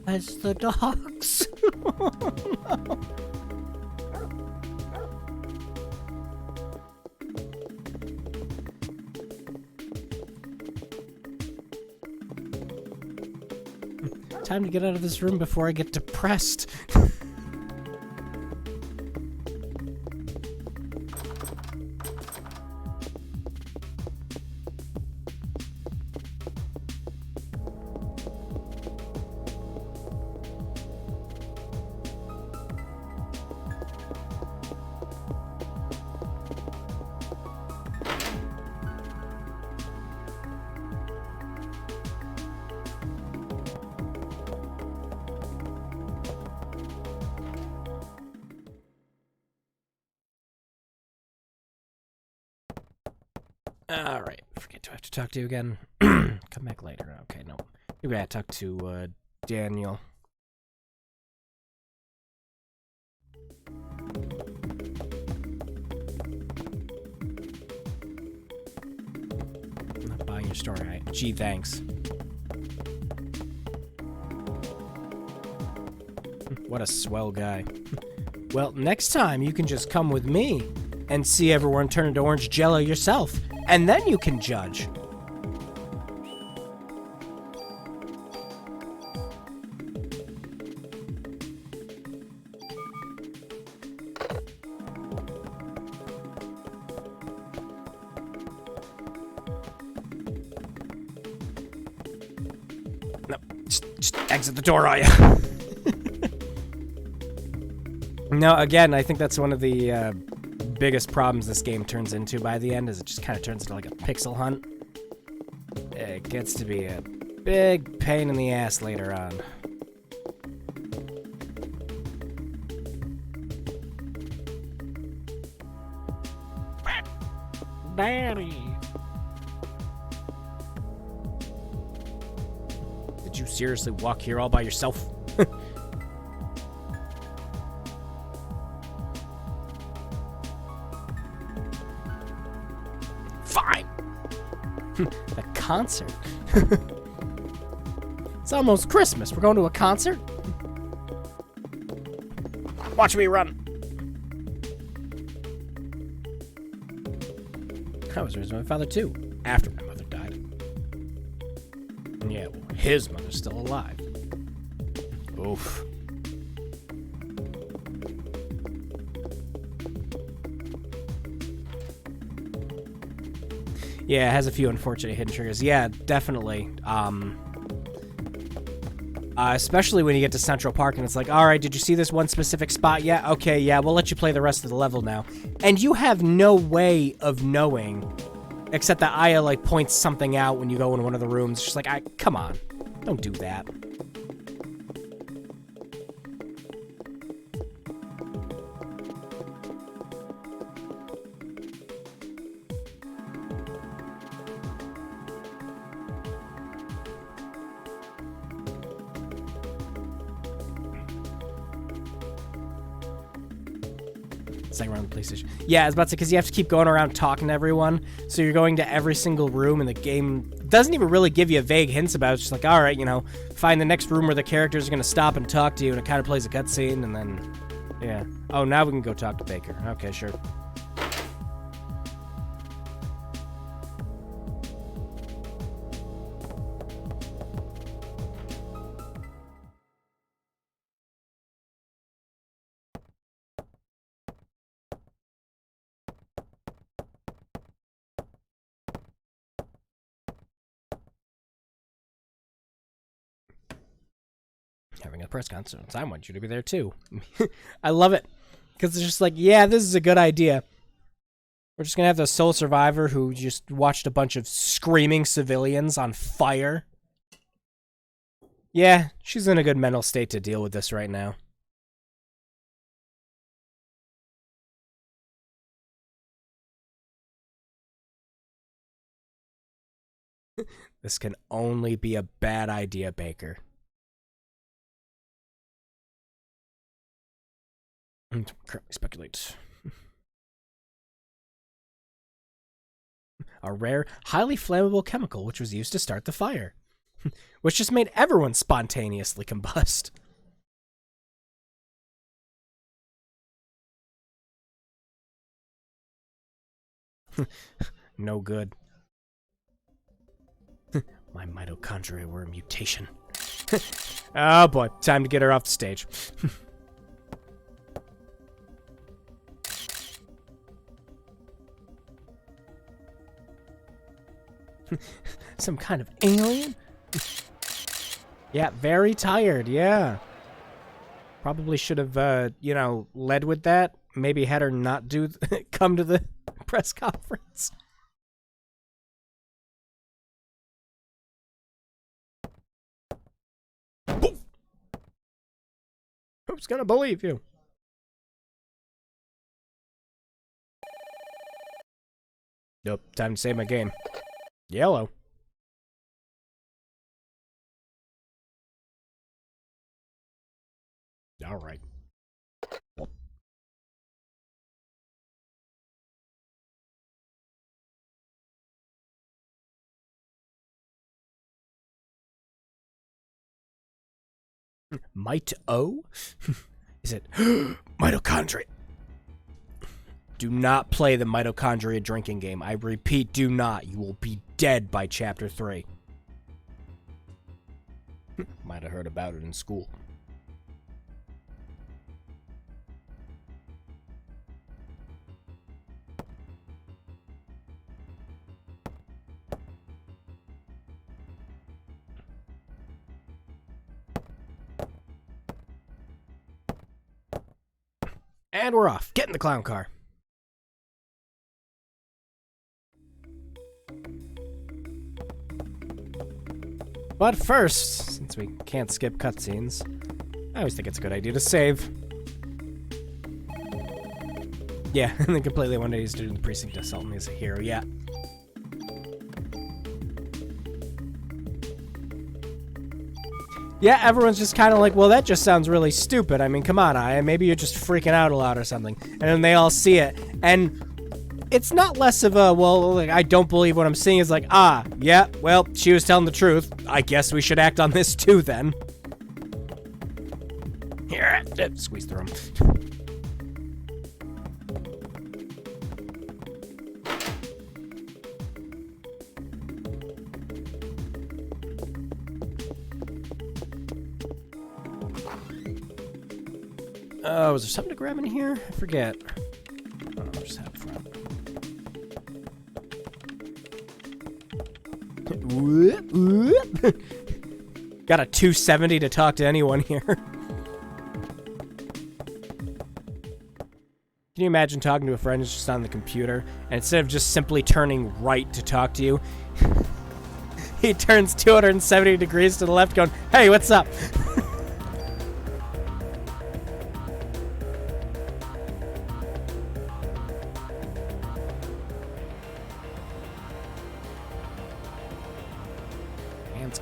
It's the dogs. Oh no. Time to get out of this room before I get depressed. Alright, forget to have to talk to you again. Come back later. Okay, no. Maybe I talk to, Daniel. I'm not buying your story, right? Gee, thanks. What a swell guy. Well, next time you can just come with me and see everyone turn into orange jello yourself. And then you can judge. No, just exit the door, are you? No, again, I think that's one of the biggest problems this game turns into by the end, is it just kind of turns into like a pixel hunt. It gets to be a big pain in the ass later on. Daddy! Did you seriously walk here all by yourself? The concert? It's almost Christmas. We're going to a concert? Watch me run. I was raised by my father too, after my mother died. And yeah, well, his mother's still alive. Oof. Yeah, it has a few unfortunate hidden triggers. Yeah, definitely. Especially when you get to Central Park and it's like, alright, did you see this one specific spot yet? Okay, yeah, we'll let you play the rest of the level now. And you have no way of knowing, except that Aya, like, points something out when you go in one of the rooms. It's just like, come on. Don't do that. Second round of the PlayStation. Yeah, I was about to say, because you have to keep going around talking to everyone, so you're going to every single room, and the game doesn't even really give you vague hints about it. It's just like, all right, you know, find the next room where the characters are going to stop and talk to you, and it kind of plays a cutscene, and then, yeah. Oh, now we can go talk to Baker. Okay, sure. having a press conference. I want you to be there too. I love it. Because it's just like, yeah, this is a good idea. We're just going to have the sole survivor who just watched a bunch of screaming civilians on fire. Yeah, she's in a good mental state to deal with this right now. This can only be a bad idea, Baker. Currently speculate. A rare, highly flammable chemical which was used to start the fire. Which just made everyone spontaneously combust. No good. My mitochondria were a mutation. Oh boy, time to get her off the stage. Some kind of alien? Yeah, very tired, yeah. Probably should have, you know, led with that. Maybe had her not do come to the press conference. Who's gonna believe you? Nope, time to save my game. Yellow. All right. Mito? Is it mitochondria? Do not play the mitochondria drinking game. I repeat, do not. You will be dead by chapter 3. Might have heard about it in school. And we're off. Get in the clown car. But first, since we can't skip cutscenes, I always think it's a good idea to save. Yeah, and then completely one day he's doing the precinct assault me as a hero, yeah. Yeah, everyone's just kind of like, well, that just sounds really stupid. I mean, come on, maybe you're just freaking out a lot or something. And then they all see it, and it's not less of a, well, like, I don't believe what I'm seeing. It's like, ah, yeah, well, she was telling the truth. I guess we should act on this too, then. Here, squeeze through him. Oh, is there something to grab in here? I forget. Oh, I'll just have it front. Whoop, whoop. Got a 270 to talk to anyone here. Can you imagine talking to a friend who's just on the computer, and instead of just simply turning right to talk to you, he turns 270 degrees to the left going, hey, what's up?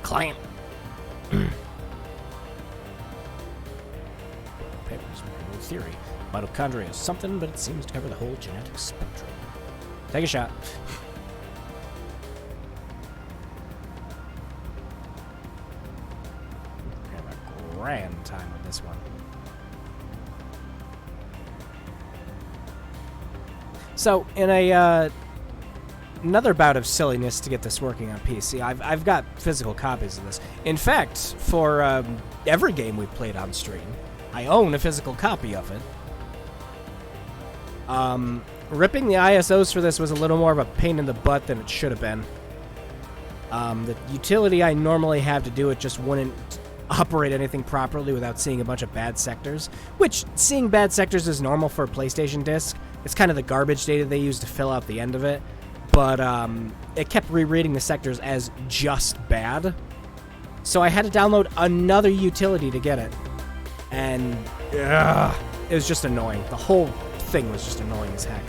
Client. Papers, new theory. Mitochondria is something, but it seems to cover the whole genetic spectrum. Take a shot. Have a grand time with this one. So, in a another bout of silliness to get this working on PC. I've got physical copies of this. In fact, for every game we've played on stream, I own a physical copy of it. Ripping the ISOs for this was a little more of a pain in the butt than it should have been. The utility I normally have to do it just wouldn't operate anything properly without seeing a bunch of bad sectors, which seeing bad sectors is normal for a PlayStation disc. It's kind of the garbage data they use to fill out the end of it, but it kept rereading the sectors as just bad, so I had to download another utility to get it, and it was just annoying. The whole thing was just annoying as heck.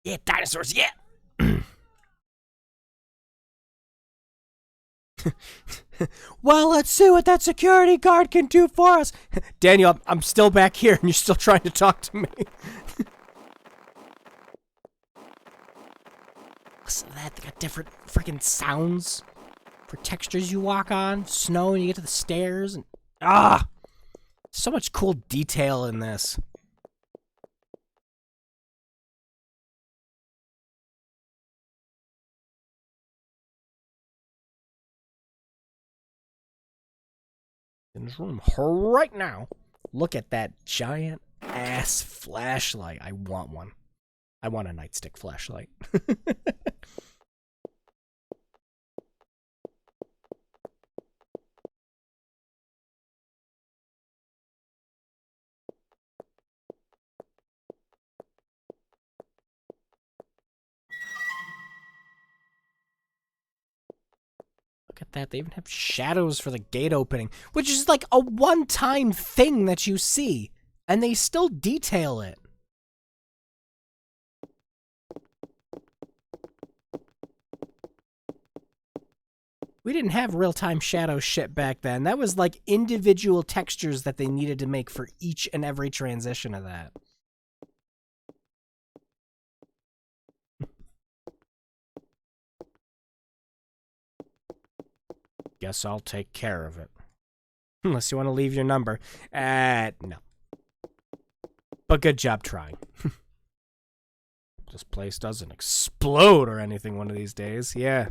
Yeah, dinosaurs, yeah! Well, let's see what that security guard can do for us. Daniel, I'm still back here and you're still trying to talk to me. Listen to that, they got different freaking sounds for textures you walk on, snow and you get to the stairs, and so much cool detail in this. In this room right now. Look at that giant ass flashlight. I want one. I want a nightstick flashlight. Look at that. They even have shadows for the gate opening, which is like a one-time thing that you see, and they still detail it. We didn't have real-time shadow shit back then. That was like individual textures that they needed to make for each and every transition of that. Guess I'll take care of it. Unless you want to leave your number. No. But good job trying. This place doesn't explode or anything one of these days. Yeah.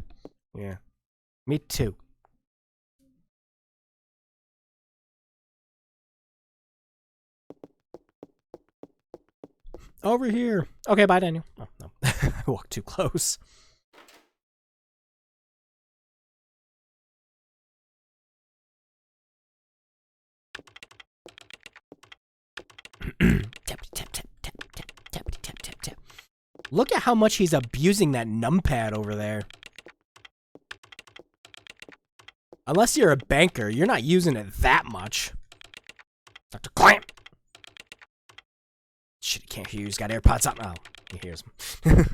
Yeah. Me too. Over here. Okay, bye, Daniel. Oh, no. I walked too close. Tap, tap, tap, tap, tap, tap, tap, tap, tap. Look at how much he's abusing that numpad over there. Unless you're a banker, you're not using it that much. Dr. Clamp! Shit, he can't hear you. He's got AirPods on. Oh, he hears him.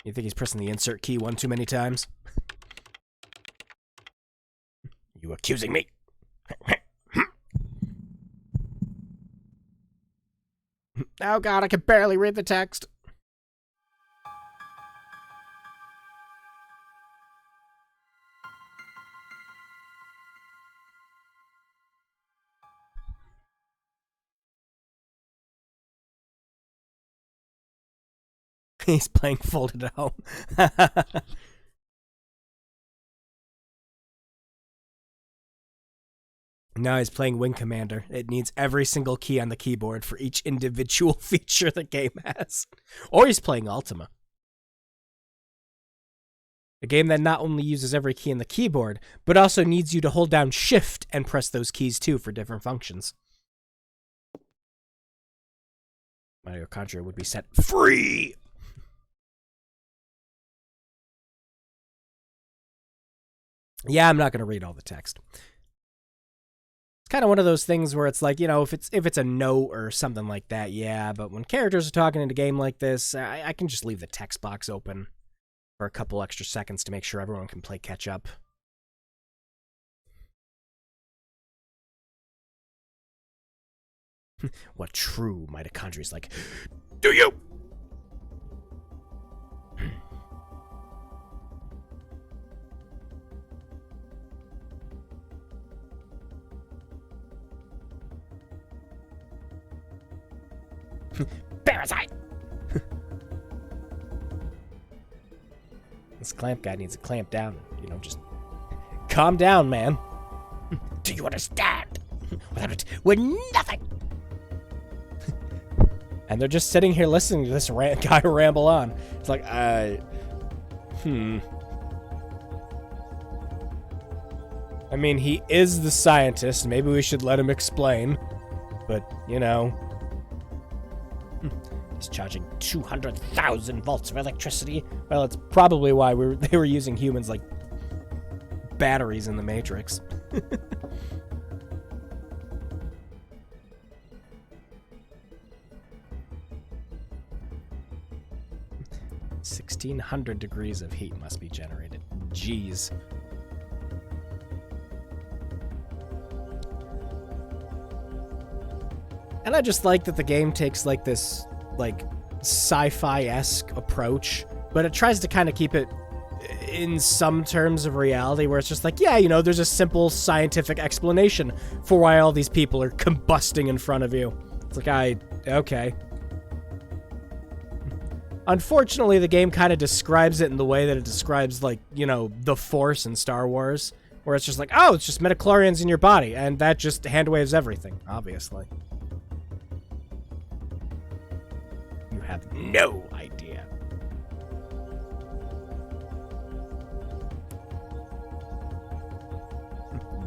You think he's pressing the insert key one too many times? You accusing me? Oh god, I can barely read the text. He's playing Folded at Home. Now he's playing Wing Commander. It needs every single key on the keyboard for each individual feature the game has. Or he's playing Ultima. A game that not only uses every key in the keyboard, but also needs you to hold down Shift and press those keys too for different functions. MITOCHONDRIA would be set free! Yeah, I'm not going to read all the text. It's kind of one of those things where it's like, you know, if it's a note or something like that, yeah, but when characters are talking in a game like this, I can just leave the text box open for a couple extra seconds to make sure everyone can play catch up. What true mitochondria is like. Do you? Parasite! This clamp guy needs to clamp down. You know, just calm down, man. Do you understand? Without it, we're nothing. And they're just sitting here listening to this guy ramble on. It's like, I mean, he is the scientist. Maybe we should let him explain. But, you know. He's charging 200,000 volts of electricity. Well, it's probably why they were using humans like batteries in the Matrix. 1,600 degrees of heat must be generated. Jeez. And I just like that the game takes like this like sci-fi-esque approach, but it tries to kind of keep it in some terms of reality, where it's just like, yeah, you know, there's a simple scientific explanation for why all these people are combusting in front of you. It's like, okay. Unfortunately, the game kind of describes it in the way that it describes, like, you know, the Force in Star Wars, where it's just like, oh, it's just midichlorians in your body, and that just handwaves everything, obviously. You have no idea.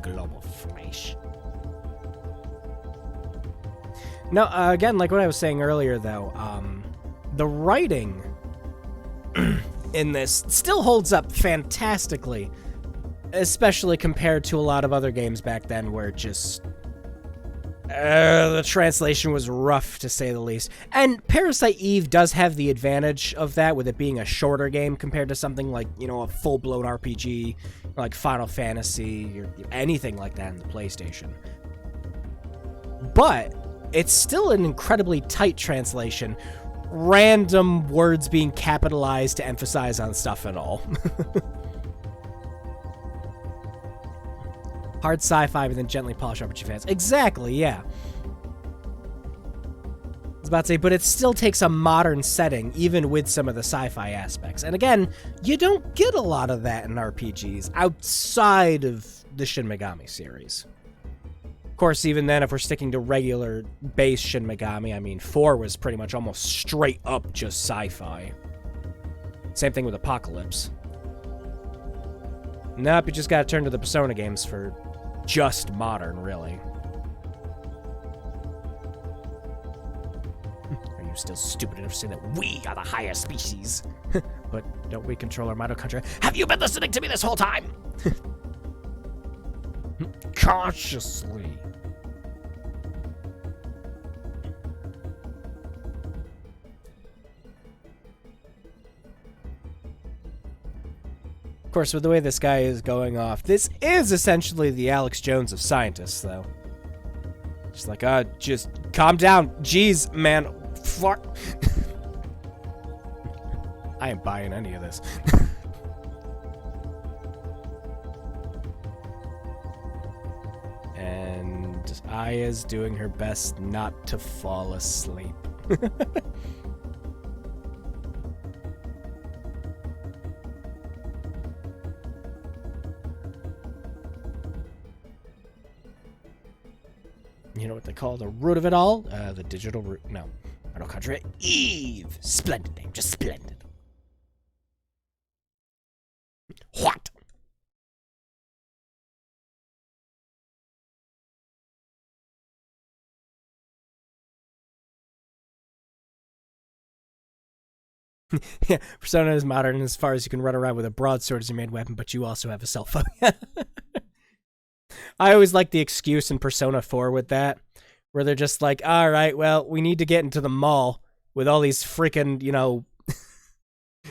Global flesh. No, again, like what I was saying earlier, though, the writing in this still holds up fantastically, especially compared to a lot of other games back then where just the translation was rough, to say the least. And Parasite Eve does have the advantage of that, with it being a shorter game compared to something like, you know, a full-blown RPG, like Final Fantasy, or anything like that in the PlayStation. But it's still an incredibly tight translation. Random words being capitalized to emphasize on stuff and all. Hard sci-fi, but then gently polish up what you fancy. Exactly, yeah. I was about to say, but it still takes a modern setting, even with some of the sci-fi aspects. And again, you don't get a lot of that in RPGs outside of the Shin Megami series. Of course, even then, if we're sticking to regular base Shin Megami, I mean, 4 was pretty much almost straight up just sci-fi. Same thing with Apocalypse. Nope, you just gotta turn to the Persona games for just modern, really. Are you still stupid enough to say that we are the higher species? But don't we control our mitochondria? Have you been listening to me this whole time? Cautiously. Of course, with the way this guy is going off, this is essentially the Alex Jones of scientists, though. Just like, just calm down. Jeez, man. I ain't buying any of this. And Aya's doing her best not to fall asleep. You know what they call the root of it all? The digital root. No. Mitochondria Eve. Splendid name. Just splendid. What? Yeah, Persona is modern as far as you can run around with a broadsword as your main weapon, but you also have a cell phone. I always like the excuse in Persona 4 with that, where they're just like, all right, well, we need to get into the mall with all these freaking, you know,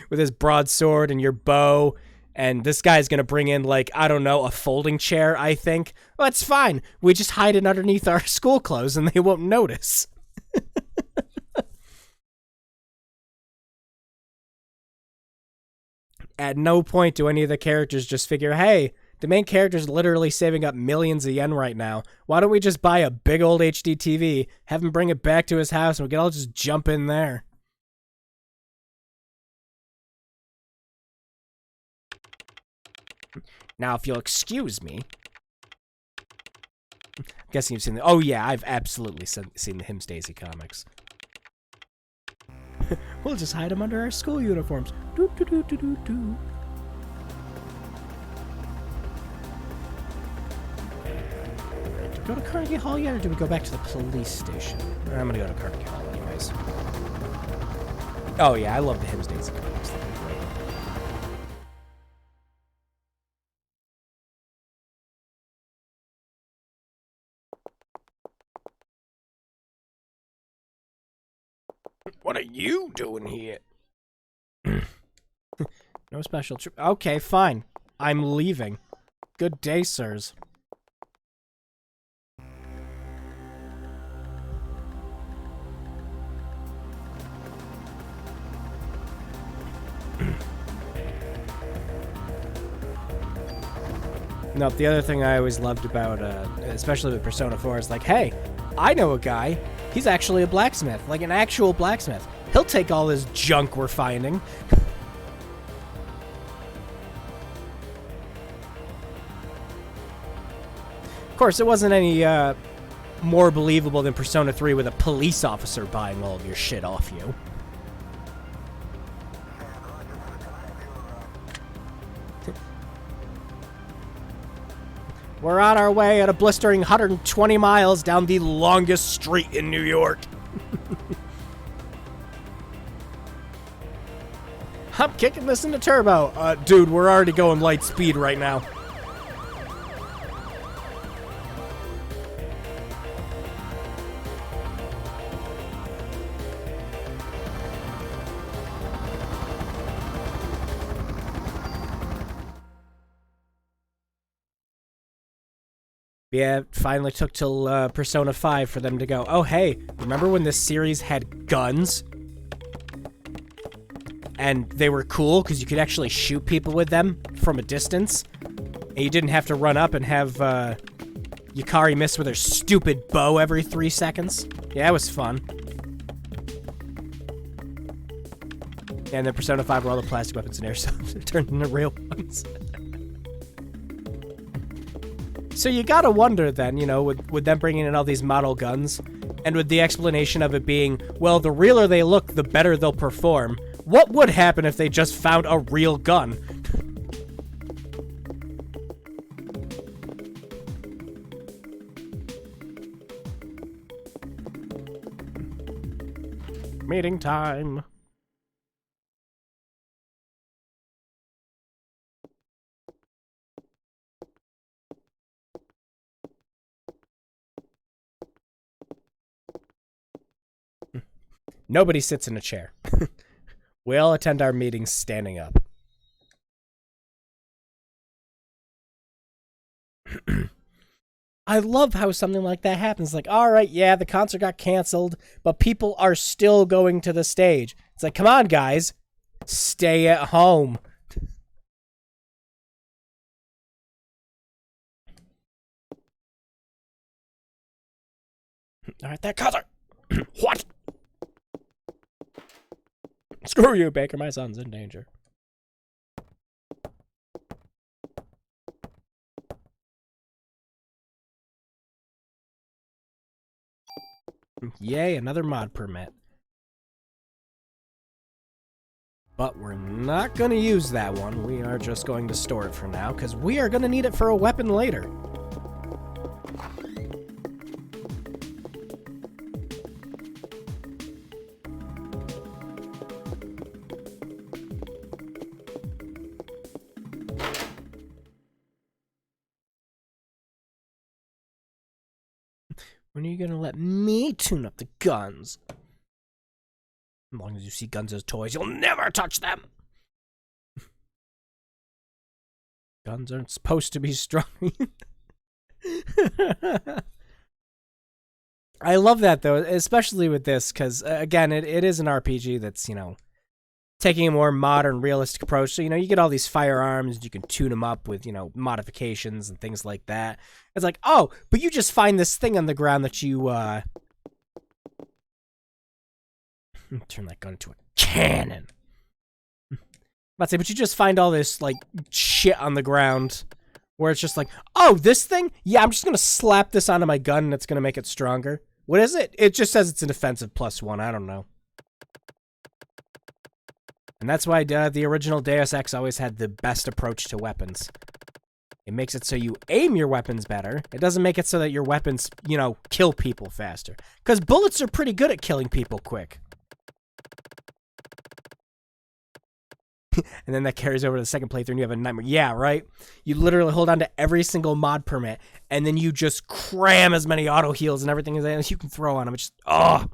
with his broadsword and your bow, and this guy's going to bring in, like, I don't know, a folding chair, I think. Well, that's fine. We just hide it underneath our school clothes and they won't notice. At no point do any of the characters just figure, hey, the main character's literally saving up millions of yen right now. Why don't we just buy a big old HD TV, have him bring it back to his house, and we can all just jump in there? Now, if you'll excuse me... I'm guessing you've seen the... Oh, yeah, I've absolutely seen the Him Stacey comics. We'll just hide them under our school uniforms. Doo doo doo doo doo doo. Right, do we go to Carnegie Hall yet, or do we go back to the police station? I'm gonna go to Carnegie Hall anyways. Oh yeah, I love the Him Stacey comics. They're great. What are you doing here? No special trip. Okay, fine. I'm leaving. Good day, sirs. No, the other thing I always loved about, especially with Persona 4, is like, hey, I know a guy. He's actually a blacksmith, like an actual blacksmith. He'll take all this junk we're finding. Of course, it wasn't any more believable than Persona 3 with a police officer buying all of your shit off you. We're on our way at a blistering 120 miles down the longest street in New York. I'm kicking this into turbo. Dude, we're already going light speed right now. Yeah, it finally took till Persona 5 for them to go, oh hey, remember when this series had guns? And they were cool because you could actually shoot people with them from a distance. And you didn't have to run up and have Yukari miss with her stupid bow every 3 seconds. Yeah, it was fun. And then Persona 5 where all the plastic weapons and airsoft turned into real ones. So you gotta wonder then, you know, with them bringing in all these model guns, and with the explanation of it being, well, the realer they look, the better they'll perform, what would happen if they just found a real gun? Meeting time. Nobody sits in a chair. We all attend our meetings standing up. I love how something like that happens. Like, all right, yeah, the concert got canceled, but people are still going to the stage. It's like, come on, guys. Stay at home. All right, that concert. What? Screw you, Baker. My son's in danger. Yay, another mod permit. But we're not going to use that one. We are just going to store it for now, because we are going to need it for a weapon later. When are you gonna let me tune up the guns? As long as you see guns as toys, you'll never touch them! Guns aren't supposed to be strong. I love that, though, especially with this, because, again, it is an RPG that's, you know, taking a more modern, realistic approach. So, you know, you get all these firearms, you can tune them up with, you know, modifications and things like that. It's like, oh, but you just find this thing on the ground that you, turn that gun into a cannon. I'd say, but you just find all this, like, shit on the ground. Where it's just like, oh, this thing? Yeah, I'm just going to slap this onto my gun and it's going to make it stronger. What is it? It just says it's an offensive +1. I don't know. And that's why the original Deus Ex always had the best approach to weapons. It makes it so you aim your weapons better. It doesn't make it so that your weapons, you know, kill people faster. Because bullets are pretty good at killing people quick. And then that carries over to the second playthrough and you have a nightmare. Yeah, right? You literally hold on to every single mod permit and then you just cram as many auto heals and everything as you can throw on them. It's just, oh.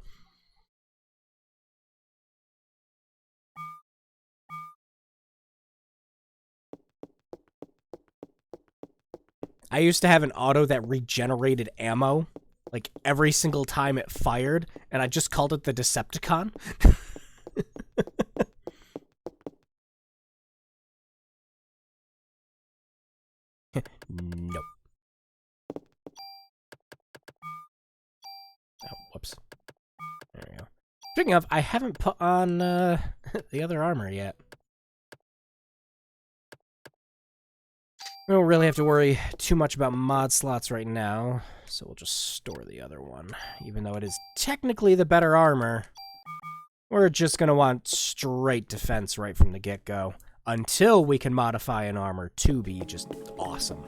I used to have an auto that regenerated ammo, like every single time it fired, and I just called it the Decepticon. Nope. Oh, whoops. There we go. Speaking of, I haven't put on the other armor yet. We don't really have to worry too much about mod slots right now, so we'll just store the other one. Even though it is technically the better armor, we're just going to want straight defense right from the get-go, until we can modify an armor to be just awesome.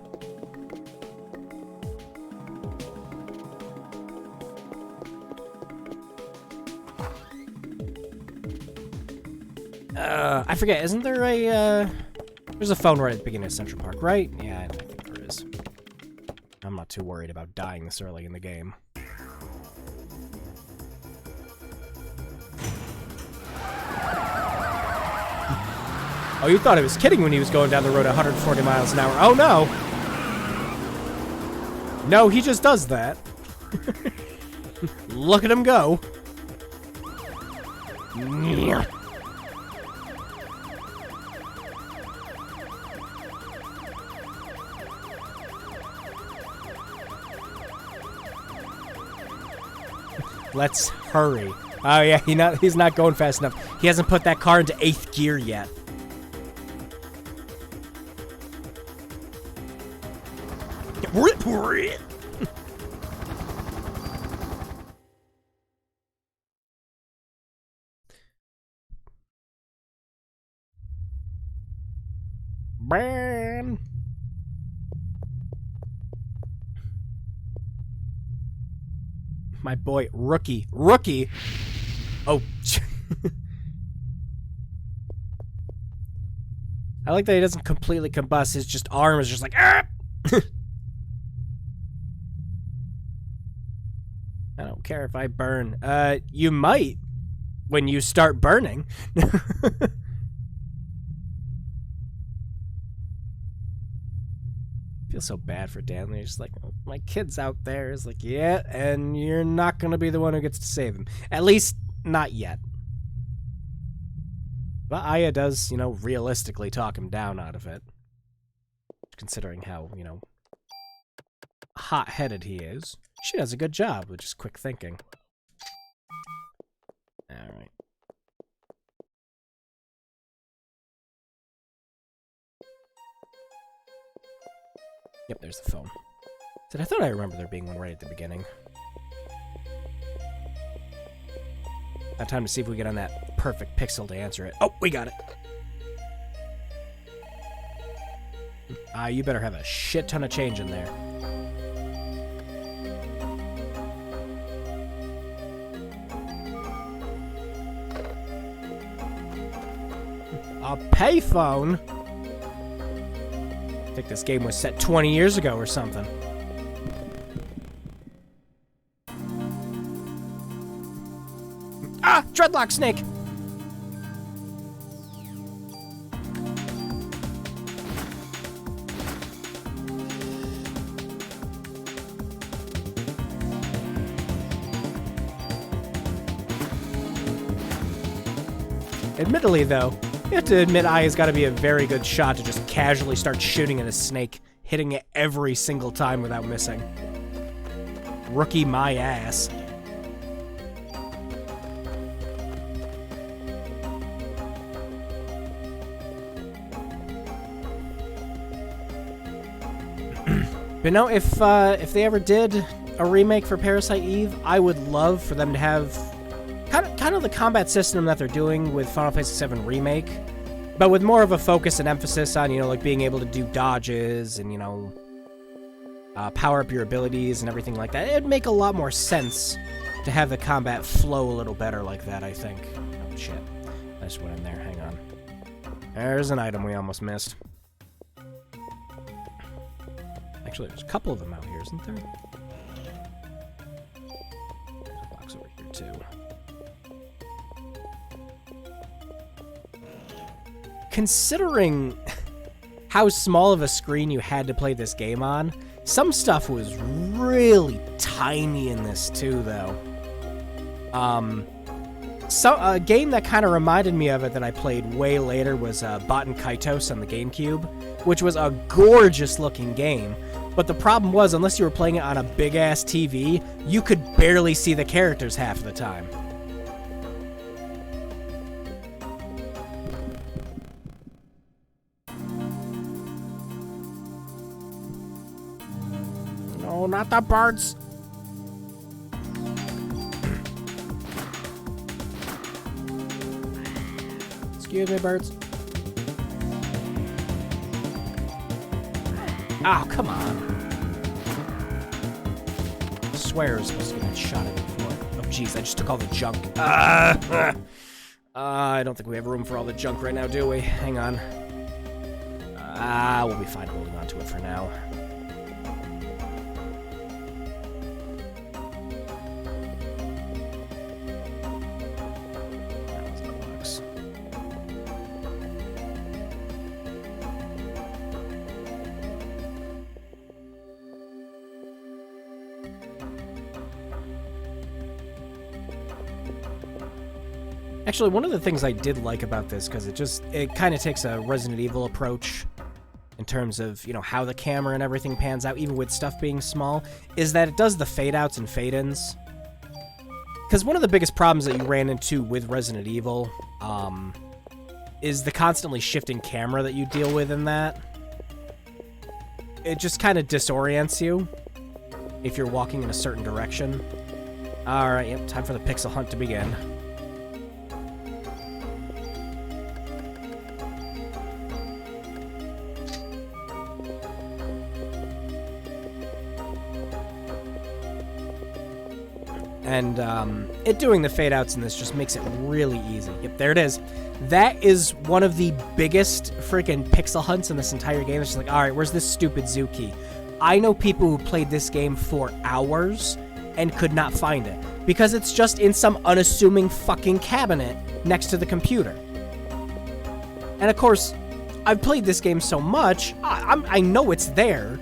I forget, isn't there a, there's a phone right at the beginning of Central Park, right? Yeah, I think there is. I'm not too worried about dying this early in the game. Oh, you thought he was kidding when he was going down the road at 140 miles an hour. Oh, no! No, he just does that. Look at him go. Let's hurry. Oh yeah, he's not going fast enough. He hasn't put that car into 8th gear yet. Bam. My boy, Rookie. Oh. I like that he doesn't completely combust. His just arm is just like, ah! I don't care if I burn. You might when you start burning. Feel so bad for Dan. He's just like, oh, my kid's out there. It's like, yeah, and you're not going to be the one who gets to save him. At least, not yet. But Aya does, you know, realistically talk him down out of it. Considering how, you know, hot-headed he is. She does a good job with just quick thinking. Alright. Yep, there's the phone. I thought I remember there being one right at the beginning. Now time to see if we get on that perfect pixel to answer it. Oh, we got it. You better have a shit ton of change in there. A payphone? I think this game was set 20 years ago or something. Ah! Dreadlock snake! Admittedly, though, you have to admit Aya's got to be a very good shot to just casually start shooting at a snake, hitting it every single time without missing. Rookie my ass. But no, if they ever did a remake for Parasite Eve, I would love for them to have kind of the combat system that they're doing with Final Fantasy VII Remake, but with more of a focus and emphasis on, you know, like being able to do dodges and, you know, power up your abilities and everything like that. It'd make a lot more sense to have the combat flow a little better like that, I think. Oh, shit. I just went in there. Hang on. There's an item we almost missed. Actually, there's a couple of them out here, isn't there? There's a box over here, too. Considering how small of a screen you had to play this game on, some stuff was really tiny in this, too, though. So a game that kind of reminded me of it that I played way later was Baten Kaitos on the GameCube, which was a gorgeous-looking game. But the problem was, unless you were playing it on a big-ass TV, you could barely see the characters half the time. No, not the birds! Excuse me, birds. Oh, come on. I swear I was supposed to get that shot at it before. Oh, jeez, I just took all the junk. I don't think we have room for all the junk right now, do we? Hang on. We'll be fine holding on to it for now. Actually, one of the things I did like about this, because it kind of takes a Resident Evil approach in terms of, you know, how the camera and everything pans out, even with stuff being small, is that it does the fade-outs and fade-ins. Because one of the biggest problems that you ran into with Resident Evil is the constantly shifting camera that you deal with in that. It just kind of disorients you if you're walking in a certain direction. Alright, yep, time for the pixel hunt to begin. And it doing the fade-outs in this just makes it really easy. Yep, there it is. That is one of the biggest freaking pixel hunts in this entire game. It's just like, alright, where's this stupid zoo key? I know people who played this game for hours and could not find it. Because it's just in some unassuming fucking cabinet next to the computer. And of course, I've played this game so much, I know it's there.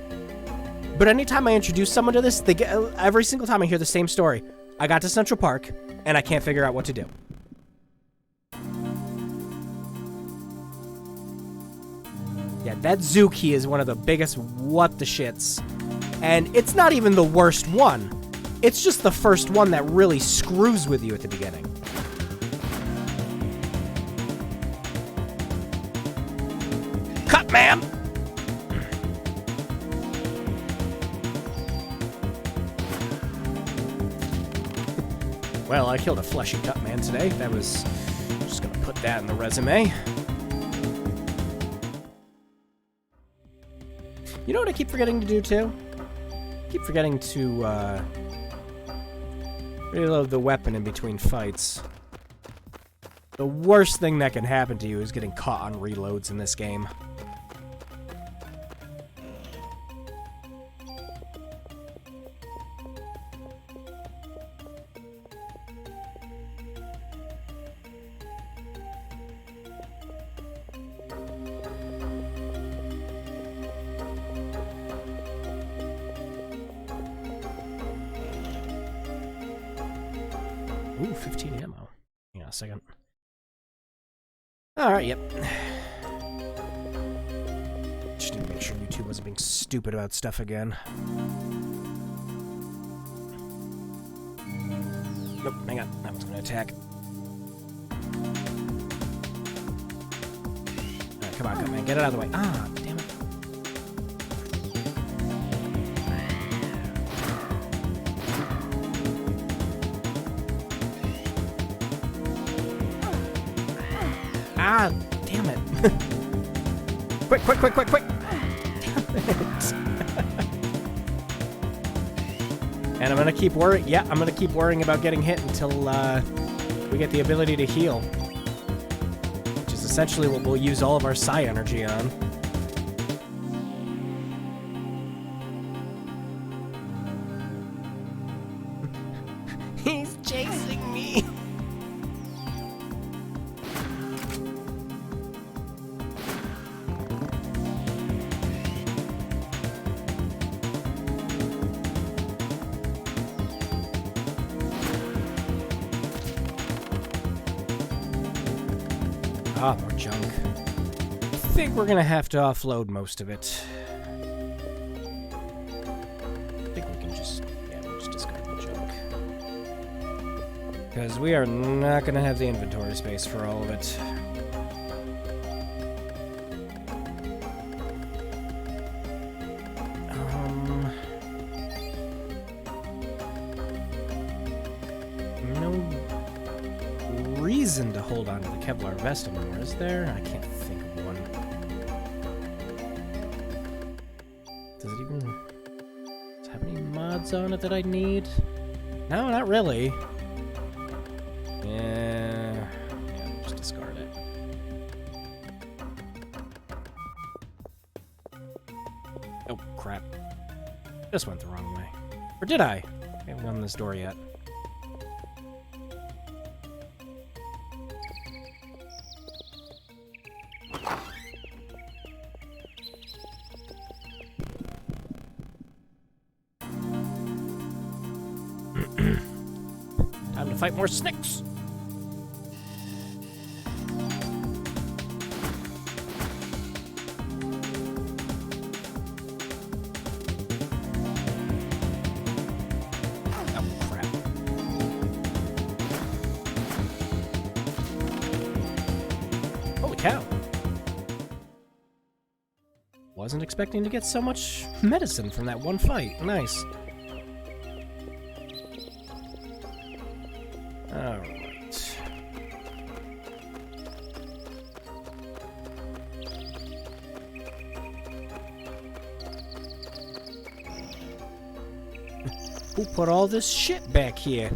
But anytime I introduce someone to this, every single time I hear the same story. I got to Central Park, and I can't figure out what to do. Yeah, that zoo key is one of the biggest what the shits. And it's not even the worst one. It's just the first one that really screws with you at the beginning. Cut, ma'am! Well, I killed a fleshy cut man today. That was... just gonna put that in the resume. You know what I keep forgetting to do, too? I keep forgetting to, reload the weapon in between fights. The worst thing that can happen to you is getting caught on reloads in this game. Ooh, 15 ammo. Hang on a second. Alright, yep. Just need to make sure YouTube wasn't being stupid about stuff again. Nope, hang on. That one's gonna attack. Alright, come on, man. Get it out of the way. Ah, damn it. Ah, damn it. Quick, quick, quick, quick, quick. Damn it. And I'm gonna keep worrying. Yeah, I'm gonna keep worrying about getting hit until we get the ability to heal, which is essentially what we'll use all of our psi energy on. He's chasing me. Ah, more junk. I think we're gonna have to offload most of it. I think we can just, yeah, we'll just discard the junk. Because we are not gonna have the inventory space for all of it. No reason to hold on to the Kevlar vest anymore, is there? I can't think of one. Does it have any mods on it that I need? No, not really. Yeah, we'll just discard it. Oh, crap. Just went the wrong way. Or did I? I haven't won this door yet. Time to fight more snakes. Oh, crap. Holy cow. Wasn't expecting to get so much medicine from that one fight. Nice. Alright. Who put all this shit back here?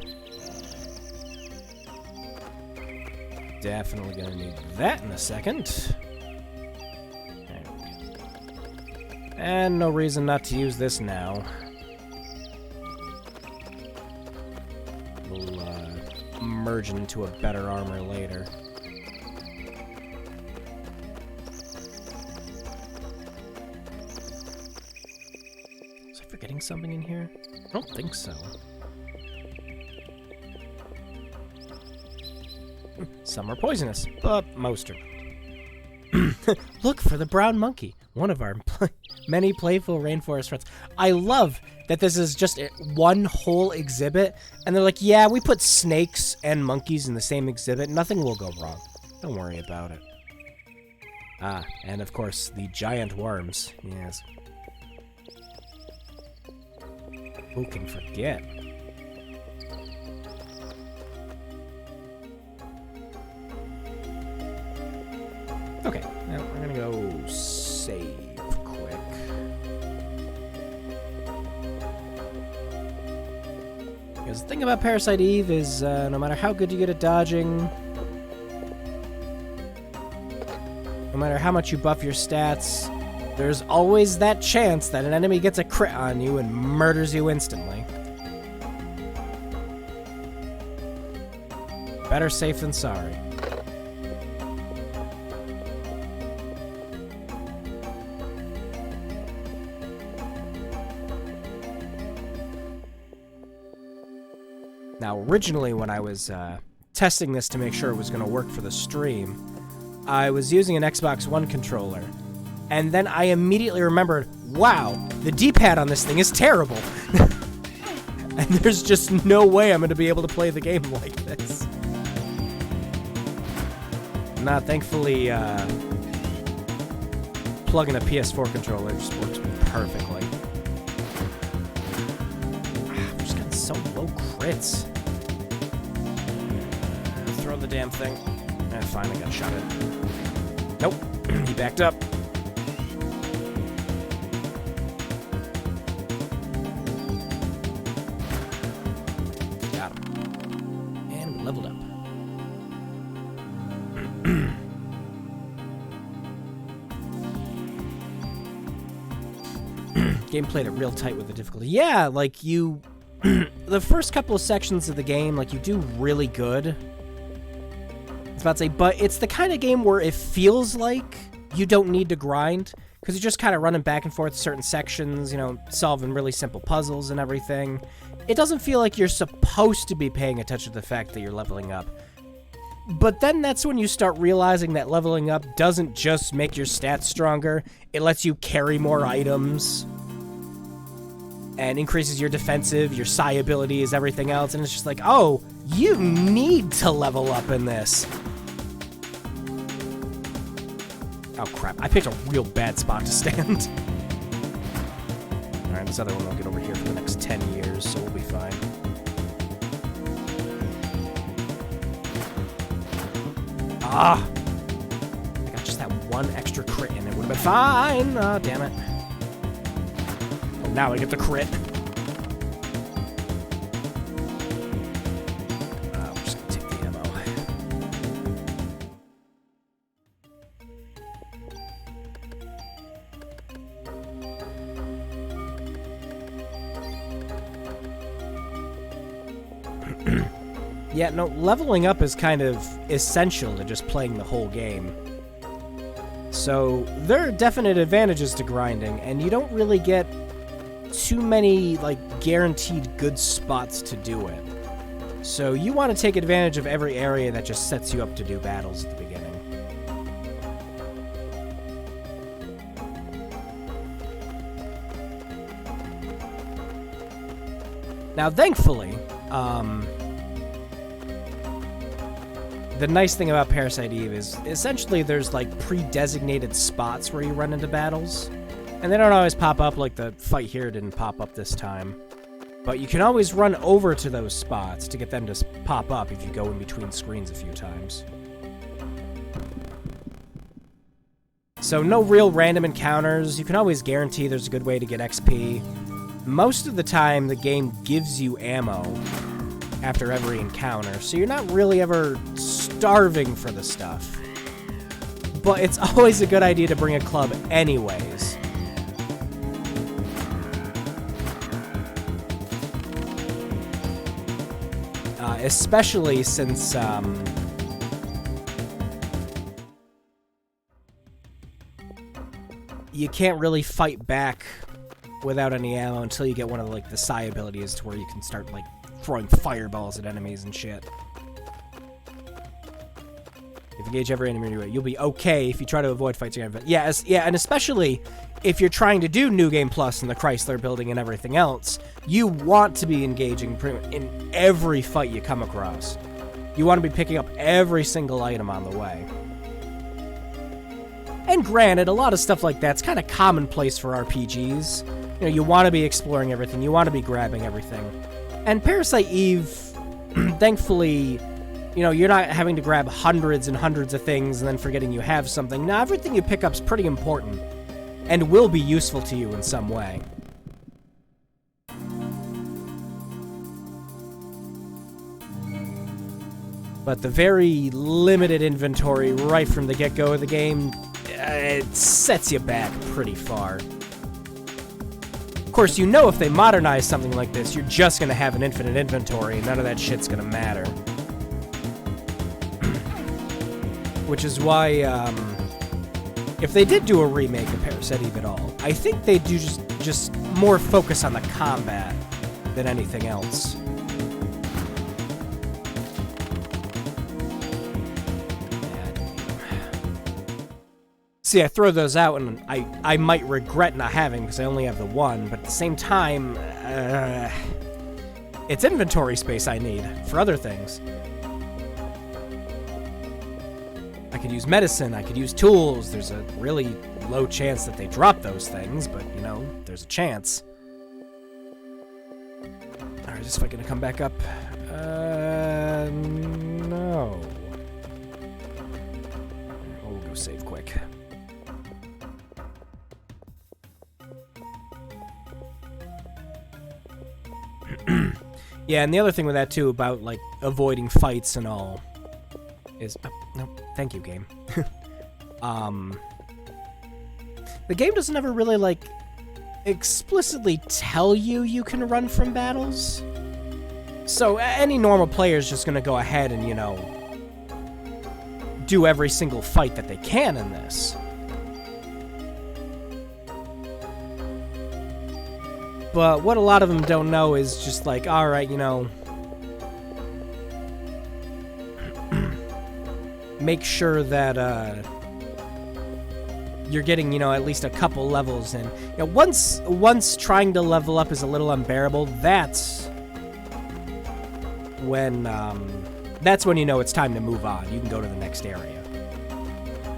Definitely gonna need that in a second. And no reason not to use this now. We'll merge into a better armor later. Was I forgetting something in here? I don't think so. Some are poisonous, but most are not. Look for the brown monkey, one of our many playful rainforest friends. I love that this is just one whole exhibit, and they're like, yeah, we put snakes and monkeys in the same exhibit. Nothing will go wrong. Don't worry about it. Ah, and of course, the giant worms. Yes. Who can forget? Okay, now we're gonna go save quick. Because the thing about Parasite Eve is no matter how good you get at dodging, no matter how much you buff your stats, there's always that chance that an enemy gets a crit on you and murders you instantly. Better safe than sorry. Now, originally when I was testing this to make sure it was going to work for the stream, I was using an Xbox One controller. And then I immediately remembered, wow, the D-pad on this thing is terrible. And there's just no way I'm going to be able to play the game like this. Nah, thankfully, plugging a PS4 controller just works perfectly. I'm just getting so low crits. Throw the damn thing. Fine, I got shot at. Nope. He backed up. Got him. And we leveled up. Game played it real tight with the difficulty. Yeah, like you... the first couple of sections of the game, like, you do really good. I was about to say, but it's the kind of game where it feels like you don't need to grind, because you're just kind of running back and forth certain sections, you know, solving really simple puzzles and everything. It doesn't feel like you're supposed to be paying attention to the fact that you're leveling up. But then that's when you start realizing that leveling up doesn't just make your stats stronger, it lets you carry more items, and increases your defensive, your psi abilities, everything else, and it's just like, oh, you need to level up in this. Oh, crap. I picked a real bad spot to stand. Alright, this other one will get over here for the next 10 years, so we'll be fine. Ah! I got just that one extra crit and it would have been fine! Oh, damn it. Oh, now I get the crit. I'm just gonna take the ammo. Yeah, no, leveling up is kind of essential to just playing the whole game. So, there are definite advantages to grinding, and you don't really get too many, like, guaranteed good spots to do it. So, you want to take advantage of every area that just sets you up to do battles at the beginning. Now, thankfully, the nice thing about Parasite Eve is, essentially, there's, like, pre-designated spots where you run into battles. And they don't always pop up, like the fight here didn't pop up this time. But you can always run over to those spots to get them to pop up if you go in between screens a few times. So no real random encounters. You can always guarantee there's a good way to get XP. Most of the time, the game gives you ammo after every encounter, so you're not really ever starving for the stuff. But it's always a good idea to bring a club anyways. Especially since, you can't really fight back without any ammo until you get one of, like, the psi abilities to where you can start, like, throwing fireballs at enemies and shit. If you engage every enemy anyway, you'll be okay if you try to avoid fights again. But yeah, and especially if you're trying to do New Game Plus and the Chrysler Building and everything else, you want to be engaging in every fight you come across. You want to be picking up every single item on the way. And granted, a lot of stuff like that's kind of commonplace for RPGs. You know, you want to be exploring everything, you want to be grabbing everything. And Parasite Eve, thankfully, you know, you're not having to grab hundreds and hundreds of things and then forgetting you have something. Now, everything you pick up's pretty important and will be useful to you in some way. But the very limited inventory right from the get-go of the game, it sets you back pretty far. Of course, you know if they modernize something like this, you're just going to have an infinite inventory, and none of that shit's going to matter. Which is why, if they did do a remake of Parasite Eve at all, I think they'd do just more focus on the combat than anything else. See, I throw those out, and I might regret not having, because I only have the one, but at the same time, it's inventory space I need for other things. I could use medicine, I could use tools. There's a really low chance that they drop those things, but, you know, there's a chance. Alright, is this fight gonna come back up? No. We'll go save quick. Yeah, and the other thing with that, too, about, like, avoiding fights and all, is... Oh, no, thank you, game. The game doesn't ever really, like, explicitly tell you can run from battles. So any normal player is just going to go ahead and, you know, do every single fight that they can in this. But what a lot of them don't know is just like, alright, you know, make sure that, you're getting, you know, at least a couple levels in. You know, once trying to level up is a little unbearable, that's when you know it's time to move on. You can go to the next area.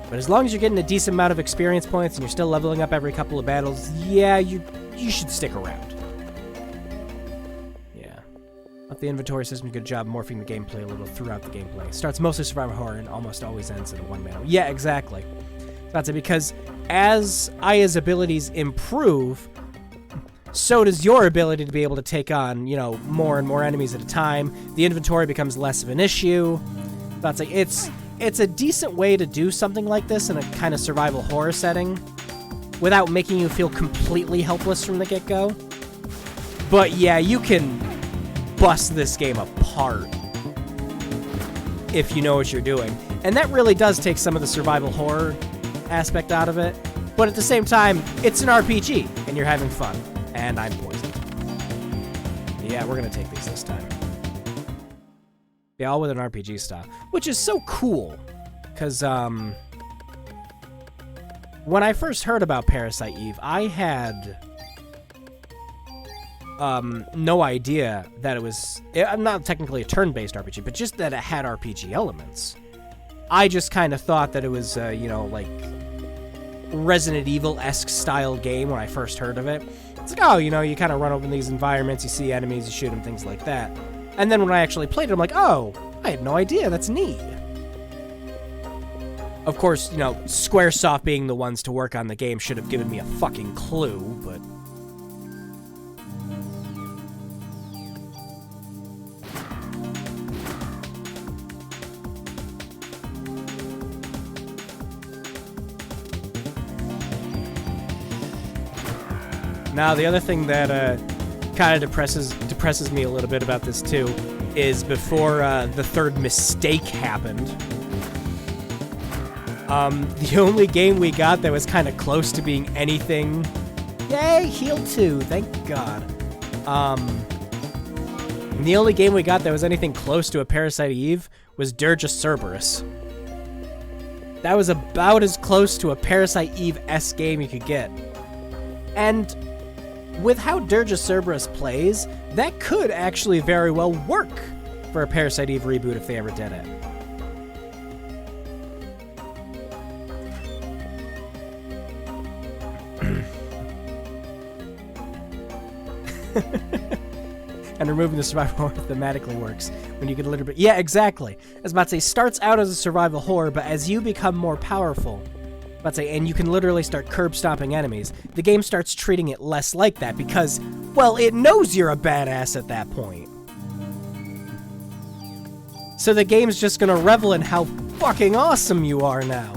But as long as you're getting a decent amount of experience points and you're still leveling up every couple of battles, yeah, you should stick around. Yeah. But the inventory system, good job morphing the gameplay a little throughout the gameplay. Starts mostly survival horror and almost always ends in a one-man. Yeah, exactly. That's it, because as Aya's abilities improve, so does your ability to be able to take on, you know, more and more enemies at a time. The inventory becomes less of an issue. That's like, it's a decent way to do something like this in a kind of survival horror setting without making you feel completely helpless from the get-go. But yeah, you can bust this game apart if you know what you're doing. And that really does take some of the survival horror aspect out of it, but at the same time, it's an RPG, and you're having fun. And I'm poisoned. Yeah, we're gonna take these this time. Yeah, all with an RPG style, which is so cool, because, when I first heard about Parasite Eve, I had, no idea that it was, not technically a turn-based RPG, but just that it had RPG elements. I just kind of thought that it was, you know, like, Resident Evil-esque style game when I first heard of it. It's like, oh, you know, you kind of run over in these environments, you see enemies, you shoot them, things like that. And then when I actually played it, I'm like, oh, I had no idea, that's neat. Of course, you know, Squaresoft being the ones to work on the game should have given me a fucking clue, but... Now, the other thing that kind of depresses me a little bit about this, too, is before the third mistake happened, the only game we got that was kind of close to being anything... Yay, heal 2, thank God. The only game we got that was anything close to a Parasite Eve was Dirge of Cerberus. That was about as close to a Parasite Eve-esque game you could get. And... with how Dirge of Cerberus plays, that could actually very well work for a Parasite Eve reboot if they ever did it. And removing the survival horror thematically works when you get a little bit... Yeah, exactly. I was about to say, starts out as a survival horror, but as you become more powerful... and you can literally start curb-stomping enemies, the game starts treating it less like that because, well, it knows you're a badass at that point. So the game's just gonna revel in how fucking awesome you are now.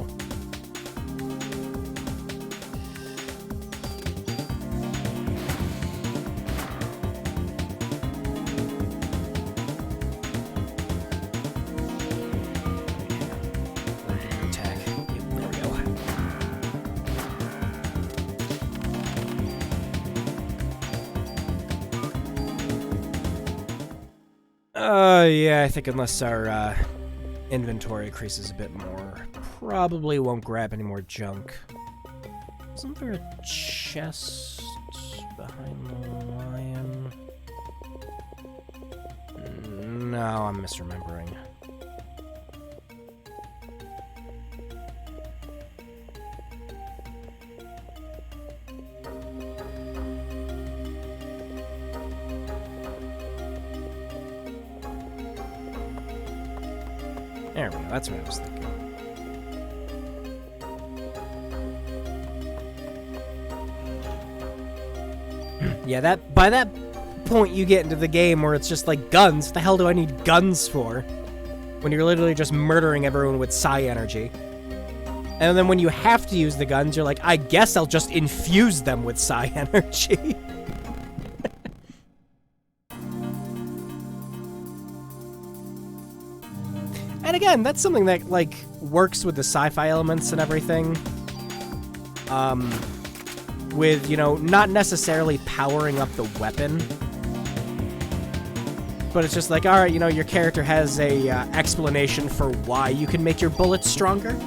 Yeah, I think unless our inventory increases a bit more, probably won't grab any more junk. Isn't there a chest behind the lion? No, I'm misremembering. There we go, that's what I was thinking. Yeah, by that point you get into the game where it's just like guns. What the hell do I need guns for? When you're literally just murdering everyone with psi energy. And then when you have to use the guns, you're like, I guess I'll just infuse them with psi energy. And again, that's something that, like, works with the sci-fi elements and everything. With, you know, not necessarily powering up the weapon. But it's just like, alright, you know, your character has a explanation for why you can make your bullets stronger.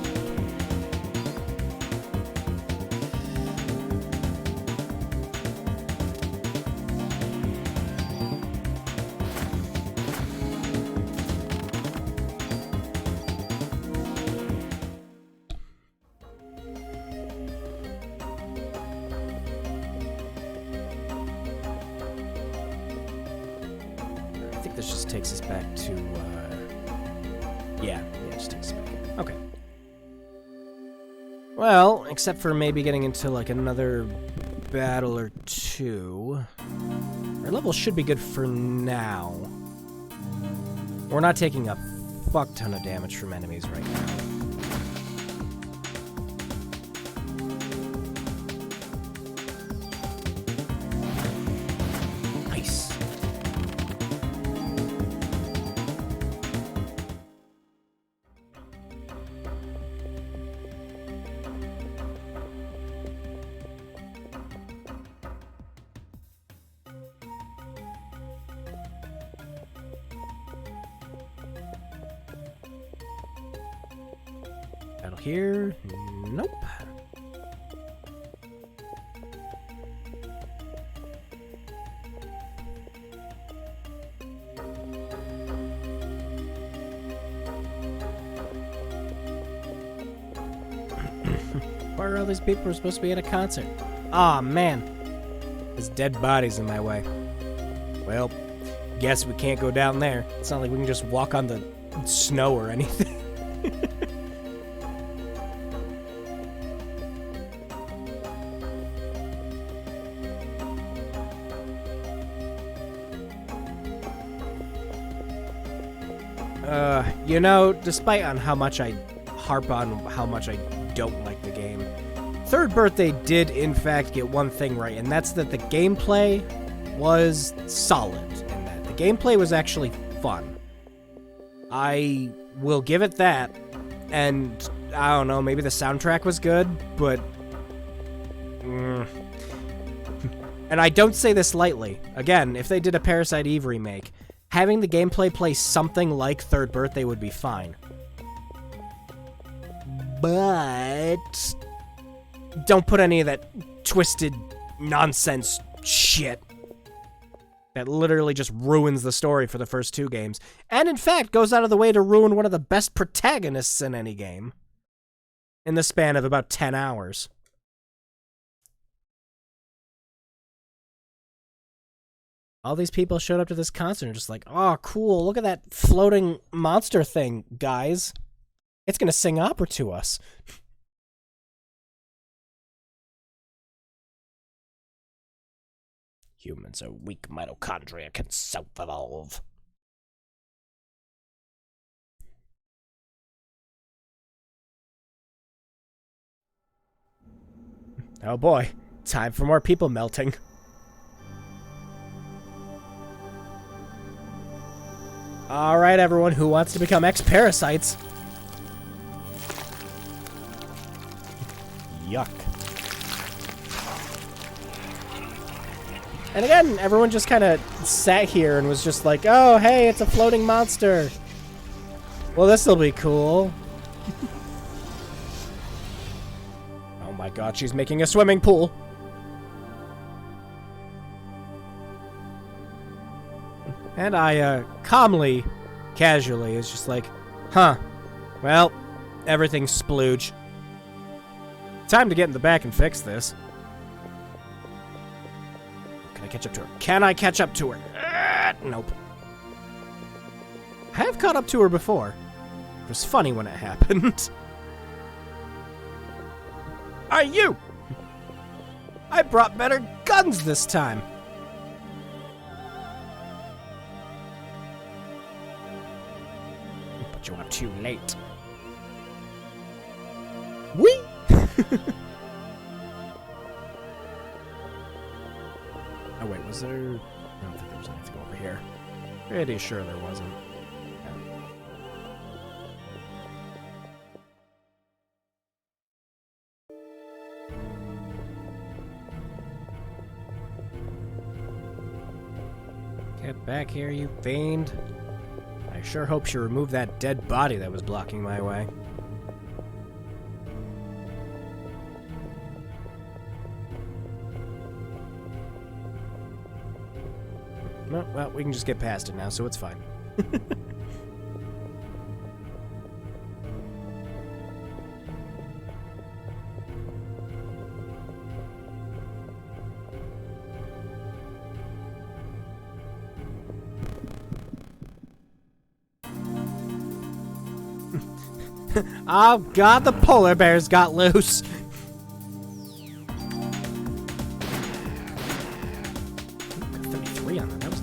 This just takes us back to, yeah, it just takes us back. Okay. Well, except for maybe getting into, like, another battle or two. Our level should be good for now. We're not taking a fuck ton of damage from enemies right now. Battle here? Nope. Why are all these people supposed to be at a concert? Aw, man. There's dead bodies in my way. Well, guess we can't go down there. It's not like we can just walk on the snow or anything. You know, despite on how much I harp on how much I don't like the game, Third Birthday did in fact get one thing right, and that's that the gameplay was solid in that. The gameplay was actually fun. I will give it that, and I don't know, maybe the soundtrack was good, but... And I don't say this lightly. Again, if they did a Parasite Eve remake, having the gameplay play something like Third Birthday would be fine. But don't put any of that twisted nonsense shit that literally just ruins the story for the first two games. And in fact, goes out of the way to ruin one of the best protagonists in any game. In the span of about 10 hours. All these people showed up to this concert and just like, oh, cool, look at that floating monster thing, guys. It's gonna sing opera to us. Humans are weak mitochondria, can self-evolve. Oh boy, time for more people melting. Alright everyone, who wants to become ex-parasites? Yuck. And again, everyone just kind of sat here and was just like, oh, hey, it's a floating monster. Well, this'll be cool. Oh my god, she's making a swimming pool. And I, calmly, casually, is just like, huh, well, everything's splooge. Time to get in the back and fix this. Can I catch up to her? Can I catch up to her? Nope. I have caught up to her before. It was funny when it happened. Are you? I brought better guns this time. too late. Whee! Oh wait, was there... I don't think there was anything over here. Pretty sure there wasn't. Get back here, you fiend. I sure hope she removed that dead body that was blocking my way. Well, we can just get past it now, so it's fine. Oh god, the polar bears got loose!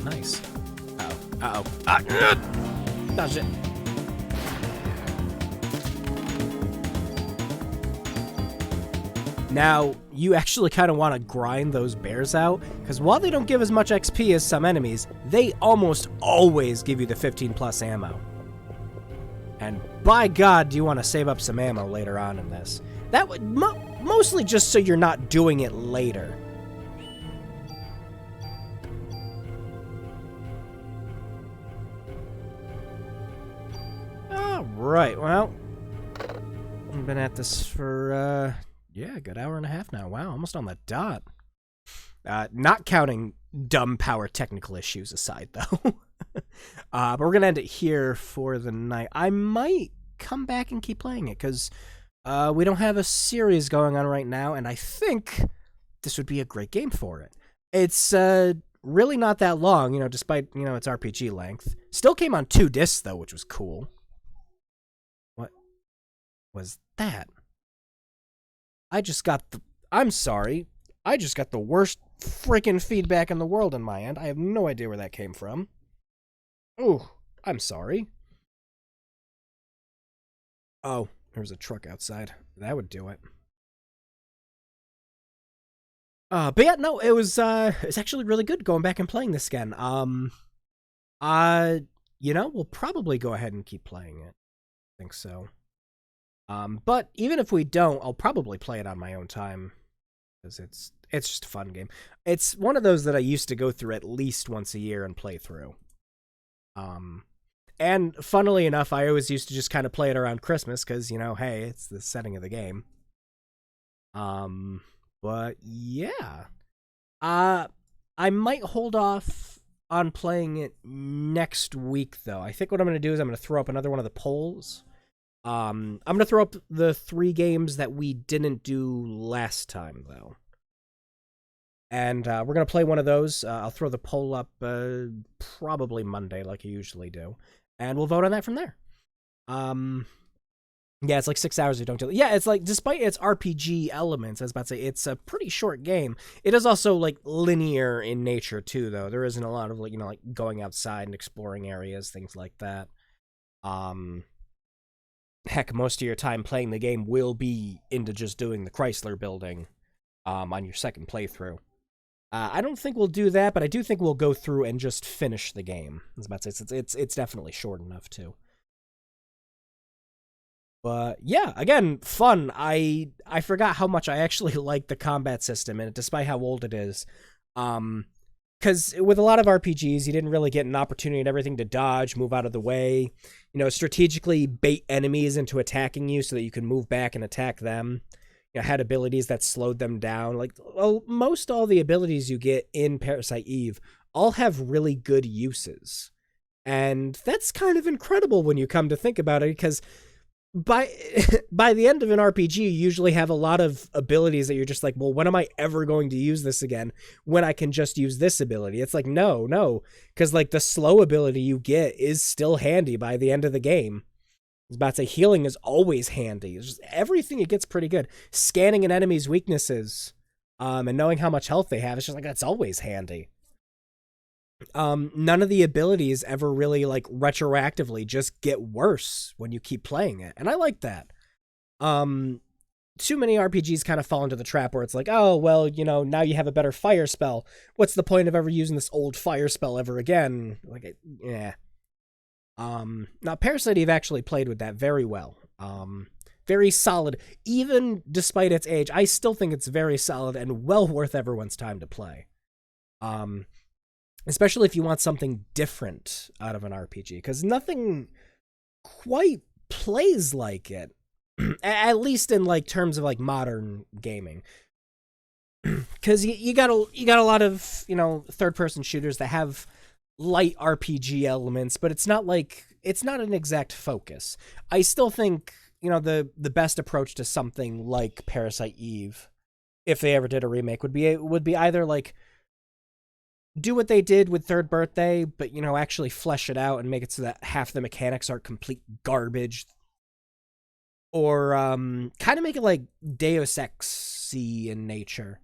Nice. Uh-oh. Uh-oh. Dodge it. Now, you actually kind of want to grind those bears out, because while they don't give as much XP as some enemies, they almost always give you the 15 plus ammo. And by God, do you want to save up some ammo later on in this. That would mostly just so you're not doing it later. Right, well, I've been at this for, yeah, a good hour and a half now. Wow, almost on the dot. Not counting dumb power technical issues aside, though. But we're gonna end it here for the night. I might come back and keep playing it, because we don't have a series going on right now, and I think this would be a great game for it. It's, really not that long, you know, despite, you know, its RPG length. Still came on 2 discs, though, which was cool. Was that? I'm sorry. I just got the worst freaking feedback in the world on my end. I have no idea where that came from. Ooh, I'm sorry. Oh, there's a truck outside. That would do it. But yeah, no, it was actually really good going back and playing this again. You know, we'll probably go ahead and keep playing it. I think so. But even if we don't, I'll probably play it on my own time, because it's just a fun game. It's one of those that I used to go through at least once a year and play through. And funnily enough, I always used to just kind of play it around Christmas, because, you know, hey, it's the setting of the game. But yeah. I might hold off on playing it next week, though. I think what I'm going to do is I'm going to throw up another one of the polls. I'm going to throw up the 3 games that we didn't do last time, though. And we're going to play one of those. I'll throw the poll up probably Monday, like I usually do. And we'll vote on that from there. Yeah, it's like 6 hours you don't do it. Yeah, it's like, despite its RPG elements, I was about to say, it's a pretty short game. It is also, like, linear in nature, too, though. There isn't a lot of, like, you know, like, going outside and exploring areas, things like that. Heck, most of your time playing the game will be into just doing the Chrysler building on your second playthrough. I don't think we'll do that, but I do think we'll go through and just finish the game. I was about to say, it's definitely short enough, too. But yeah, again, fun. I forgot how much I actually like the combat system, and despite how old it is. Because with a lot of RPGs, you didn't really get an opportunity and everything to dodge, move out of the way, you know, strategically bait enemies into attacking you so that you can move back and attack them. You know, had abilities that slowed them down. Like, well, most all the abilities you get in Parasite Eve all have really good uses. And that's kind of incredible when you come to think about it, because by the end of an RPG, you usually have a lot of abilities that you're just like, well, when am I ever going to use this again when I can just use this ability? It's like, no, because like the slow ability you get is still handy by the end of the game. I was about to say, healing is always handy. It's just, everything it gets pretty good. Scanning an enemy's weaknesses and knowing how much health they have, it's just like, that's always handy. None of the abilities ever really like retroactively just get worse when you keep playing it, and I like that. Um, too many RPGs kind of fall into the trap where it's like, oh well, now you have a better fire spell. What's the point of ever using this old fire spell ever again? Like, yeah. Now Parasite Eve actually played with that very well. Very solid, even despite its age. I still think it's very solid and well worth everyone's time to play. Um, Especially if you want something different out of an RPG, because nothing quite plays like it. At least in like terms of like modern gaming, because you got a lot of third person shooters that have light RPG elements, but it's not an exact focus. I still think the best approach to something like Parasite Eve, if they ever did a remake, would be either like do what they did with Third Birthday, but actually flesh it out and make it so that half the mechanics are complete garbage, or kind of make it like Deus Ex-y in nature,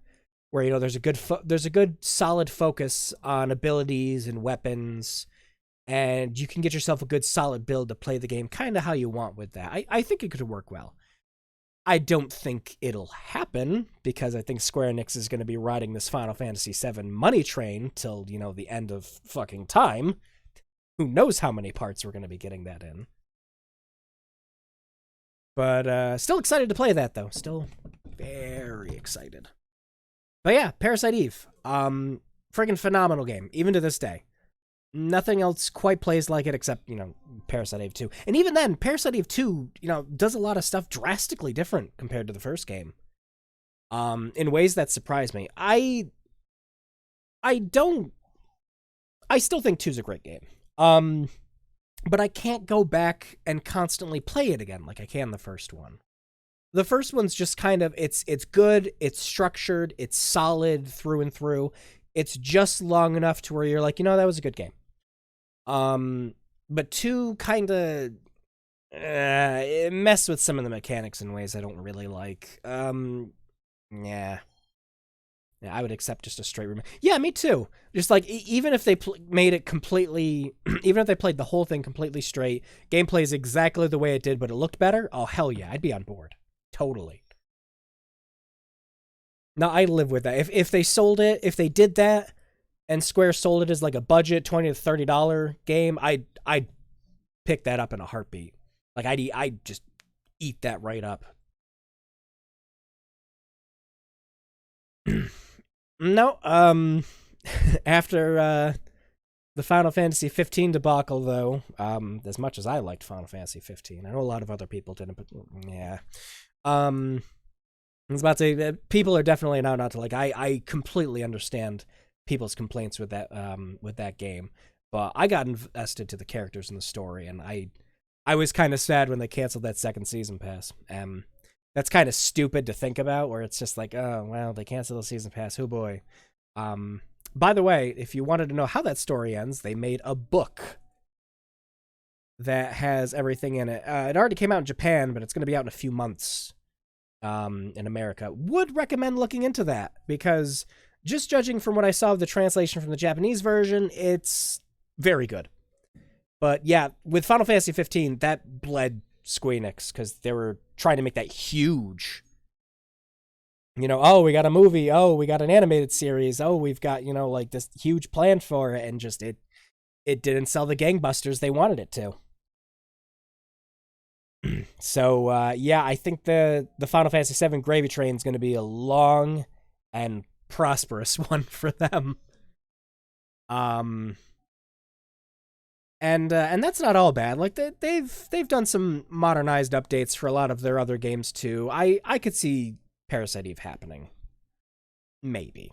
where there's a good solid focus on abilities and weapons, and you can get yourself a good solid build to play the game kind of how you want with that. I think it could work well. I don't think it'll happen, because I think Square Enix is going to be riding this Final Fantasy VII money train till, the end of fucking time. Who knows how many parts we're going to be getting that in. But still excited to play that, though. Still very excited. But yeah, Parasite Eve. Friggin' phenomenal game, even to this day. Nothing else quite plays like it except, Parasite Eve 2. And even then, Parasite Eve 2, does a lot of stuff drastically different compared to the first game. In ways that surprise me. I still think 2's a great game. But I can't go back and constantly play it again like I can the first one. The first one's just kind of, it's good, it's structured, it's solid through and through. It's just long enough to where you're like, that was a good game. But 2 kind of mess with some of the mechanics in ways I don't really like. Yeah, I would accept just a straight remake. Yeah, me too. Just like, even if they made it completely, even if they played the whole thing completely straight, gameplay is exactly the way it did, but it looked better, oh hell yeah, I'd be on board. Totally. Now, I live with that. If they sold it, if they did that, and Square sold it as like a budget $20 to $30 game, I'd pick that up in a heartbeat. Like I'd just eat that right up. No, after the Final Fantasy 15 debacle, though, as much as I liked Final Fantasy 15, I know a lot of other people didn't, but yeah. I was about to say, people are definitely now not to like. I completely understand people's complaints with that game, but I got invested to the characters and the story, and I was kind of sad when they canceled that second season pass. That's kind of stupid to think about, where it's just like, oh well, they canceled the season pass. Oh boy. By the way, if you wanted to know how that story ends, they made a book that has everything in it. It already came out in Japan, but it's going to be out in a few months in America. Would recommend looking into that, because just judging from what I saw of the translation from the Japanese version, it's very good. But yeah, with Final Fantasy 15, that bled Square Enix, because they were trying to make that huge. Oh, we got a movie. Oh, we got an animated series. Oh, we've got, like this huge plan for it. And just it didn't sell the gangbusters they wanted it to. So, yeah, I think the Final Fantasy VII Gravy Train is going to be a long and prosperous one for them. And that's not all bad. Like they've done some modernized updates for a lot of their other games too. I could see Parasite Eve happening. Maybe.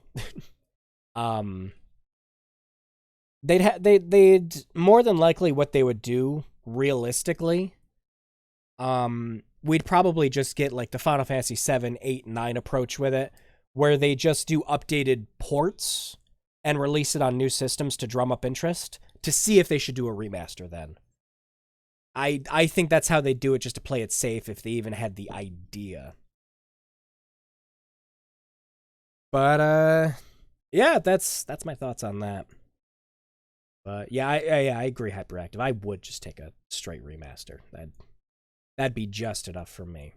They'd more than likely, what they would do realistically, we'd probably just get like the Final Fantasy 7, 8, 9 approach with it, where they just do updated ports and release it on new systems to drum up interest, to see if they should do a remaster then. I think that's how they do it, just to play it safe, if they even had the idea. But yeah, that's my thoughts on that. But yeah, I agree, Hyperactive. I would just take a straight remaster. That'd be just enough for me.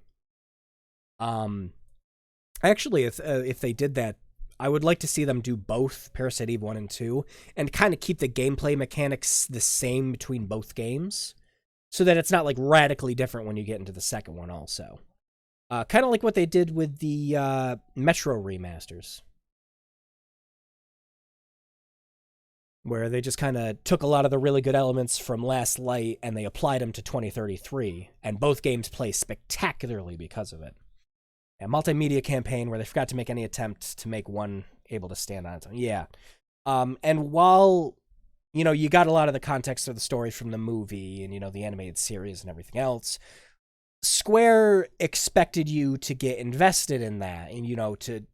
Actually, if they did that, I would like to see them do both Parasite Eve 1 and 2 and kind of keep the gameplay mechanics the same between both games so that it's not like radically different when you get into the second one also. Kind of like what they did with the Metro remasters, where they just kind of took a lot of the really good elements from Last Light and they applied them to 2033, and both games play spectacularly because of it. A multimedia campaign where they forgot to make any attempt to make one able to stand on its own. Yeah. And while, you know, you got a lot of the context of the story from the movie and, you know, the animated series and everything else, Square expected you to get invested in that and, you know, to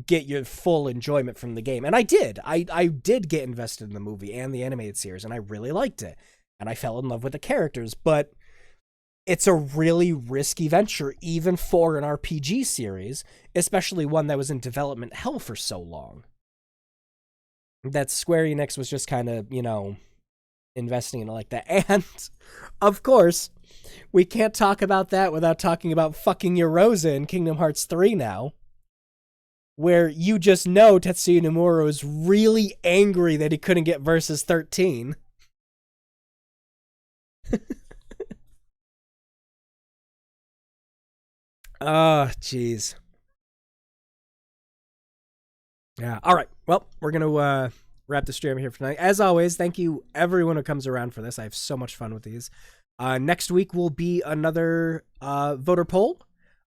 get your full enjoyment from the game. And I did. I did get invested in the movie and the animated series, and I really liked it. And I fell in love with the characters, but it's a really risky venture, even for an RPG series, especially one that was in development hell for so long. That Square Enix was just kind of, you know, investing in it like that. And, of course, we can't talk about that without talking about fucking Yorosa in Kingdom Hearts 3 now, where you just know Tetsuya Nomura is really angry that he couldn't get Versus 13. Oh, jeez. Yeah. All right. Well, we're going to wrap the stream here for tonight. As always, thank you everyone who comes around for this. I have so much fun with these. Next week will be another voter poll.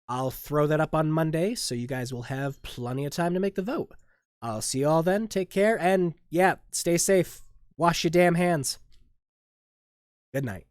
I'll throw that up on Monday, so you guys will have plenty of time to make the vote. I'll see you all then. Take care, and yeah, stay safe. Wash your damn hands. Good night.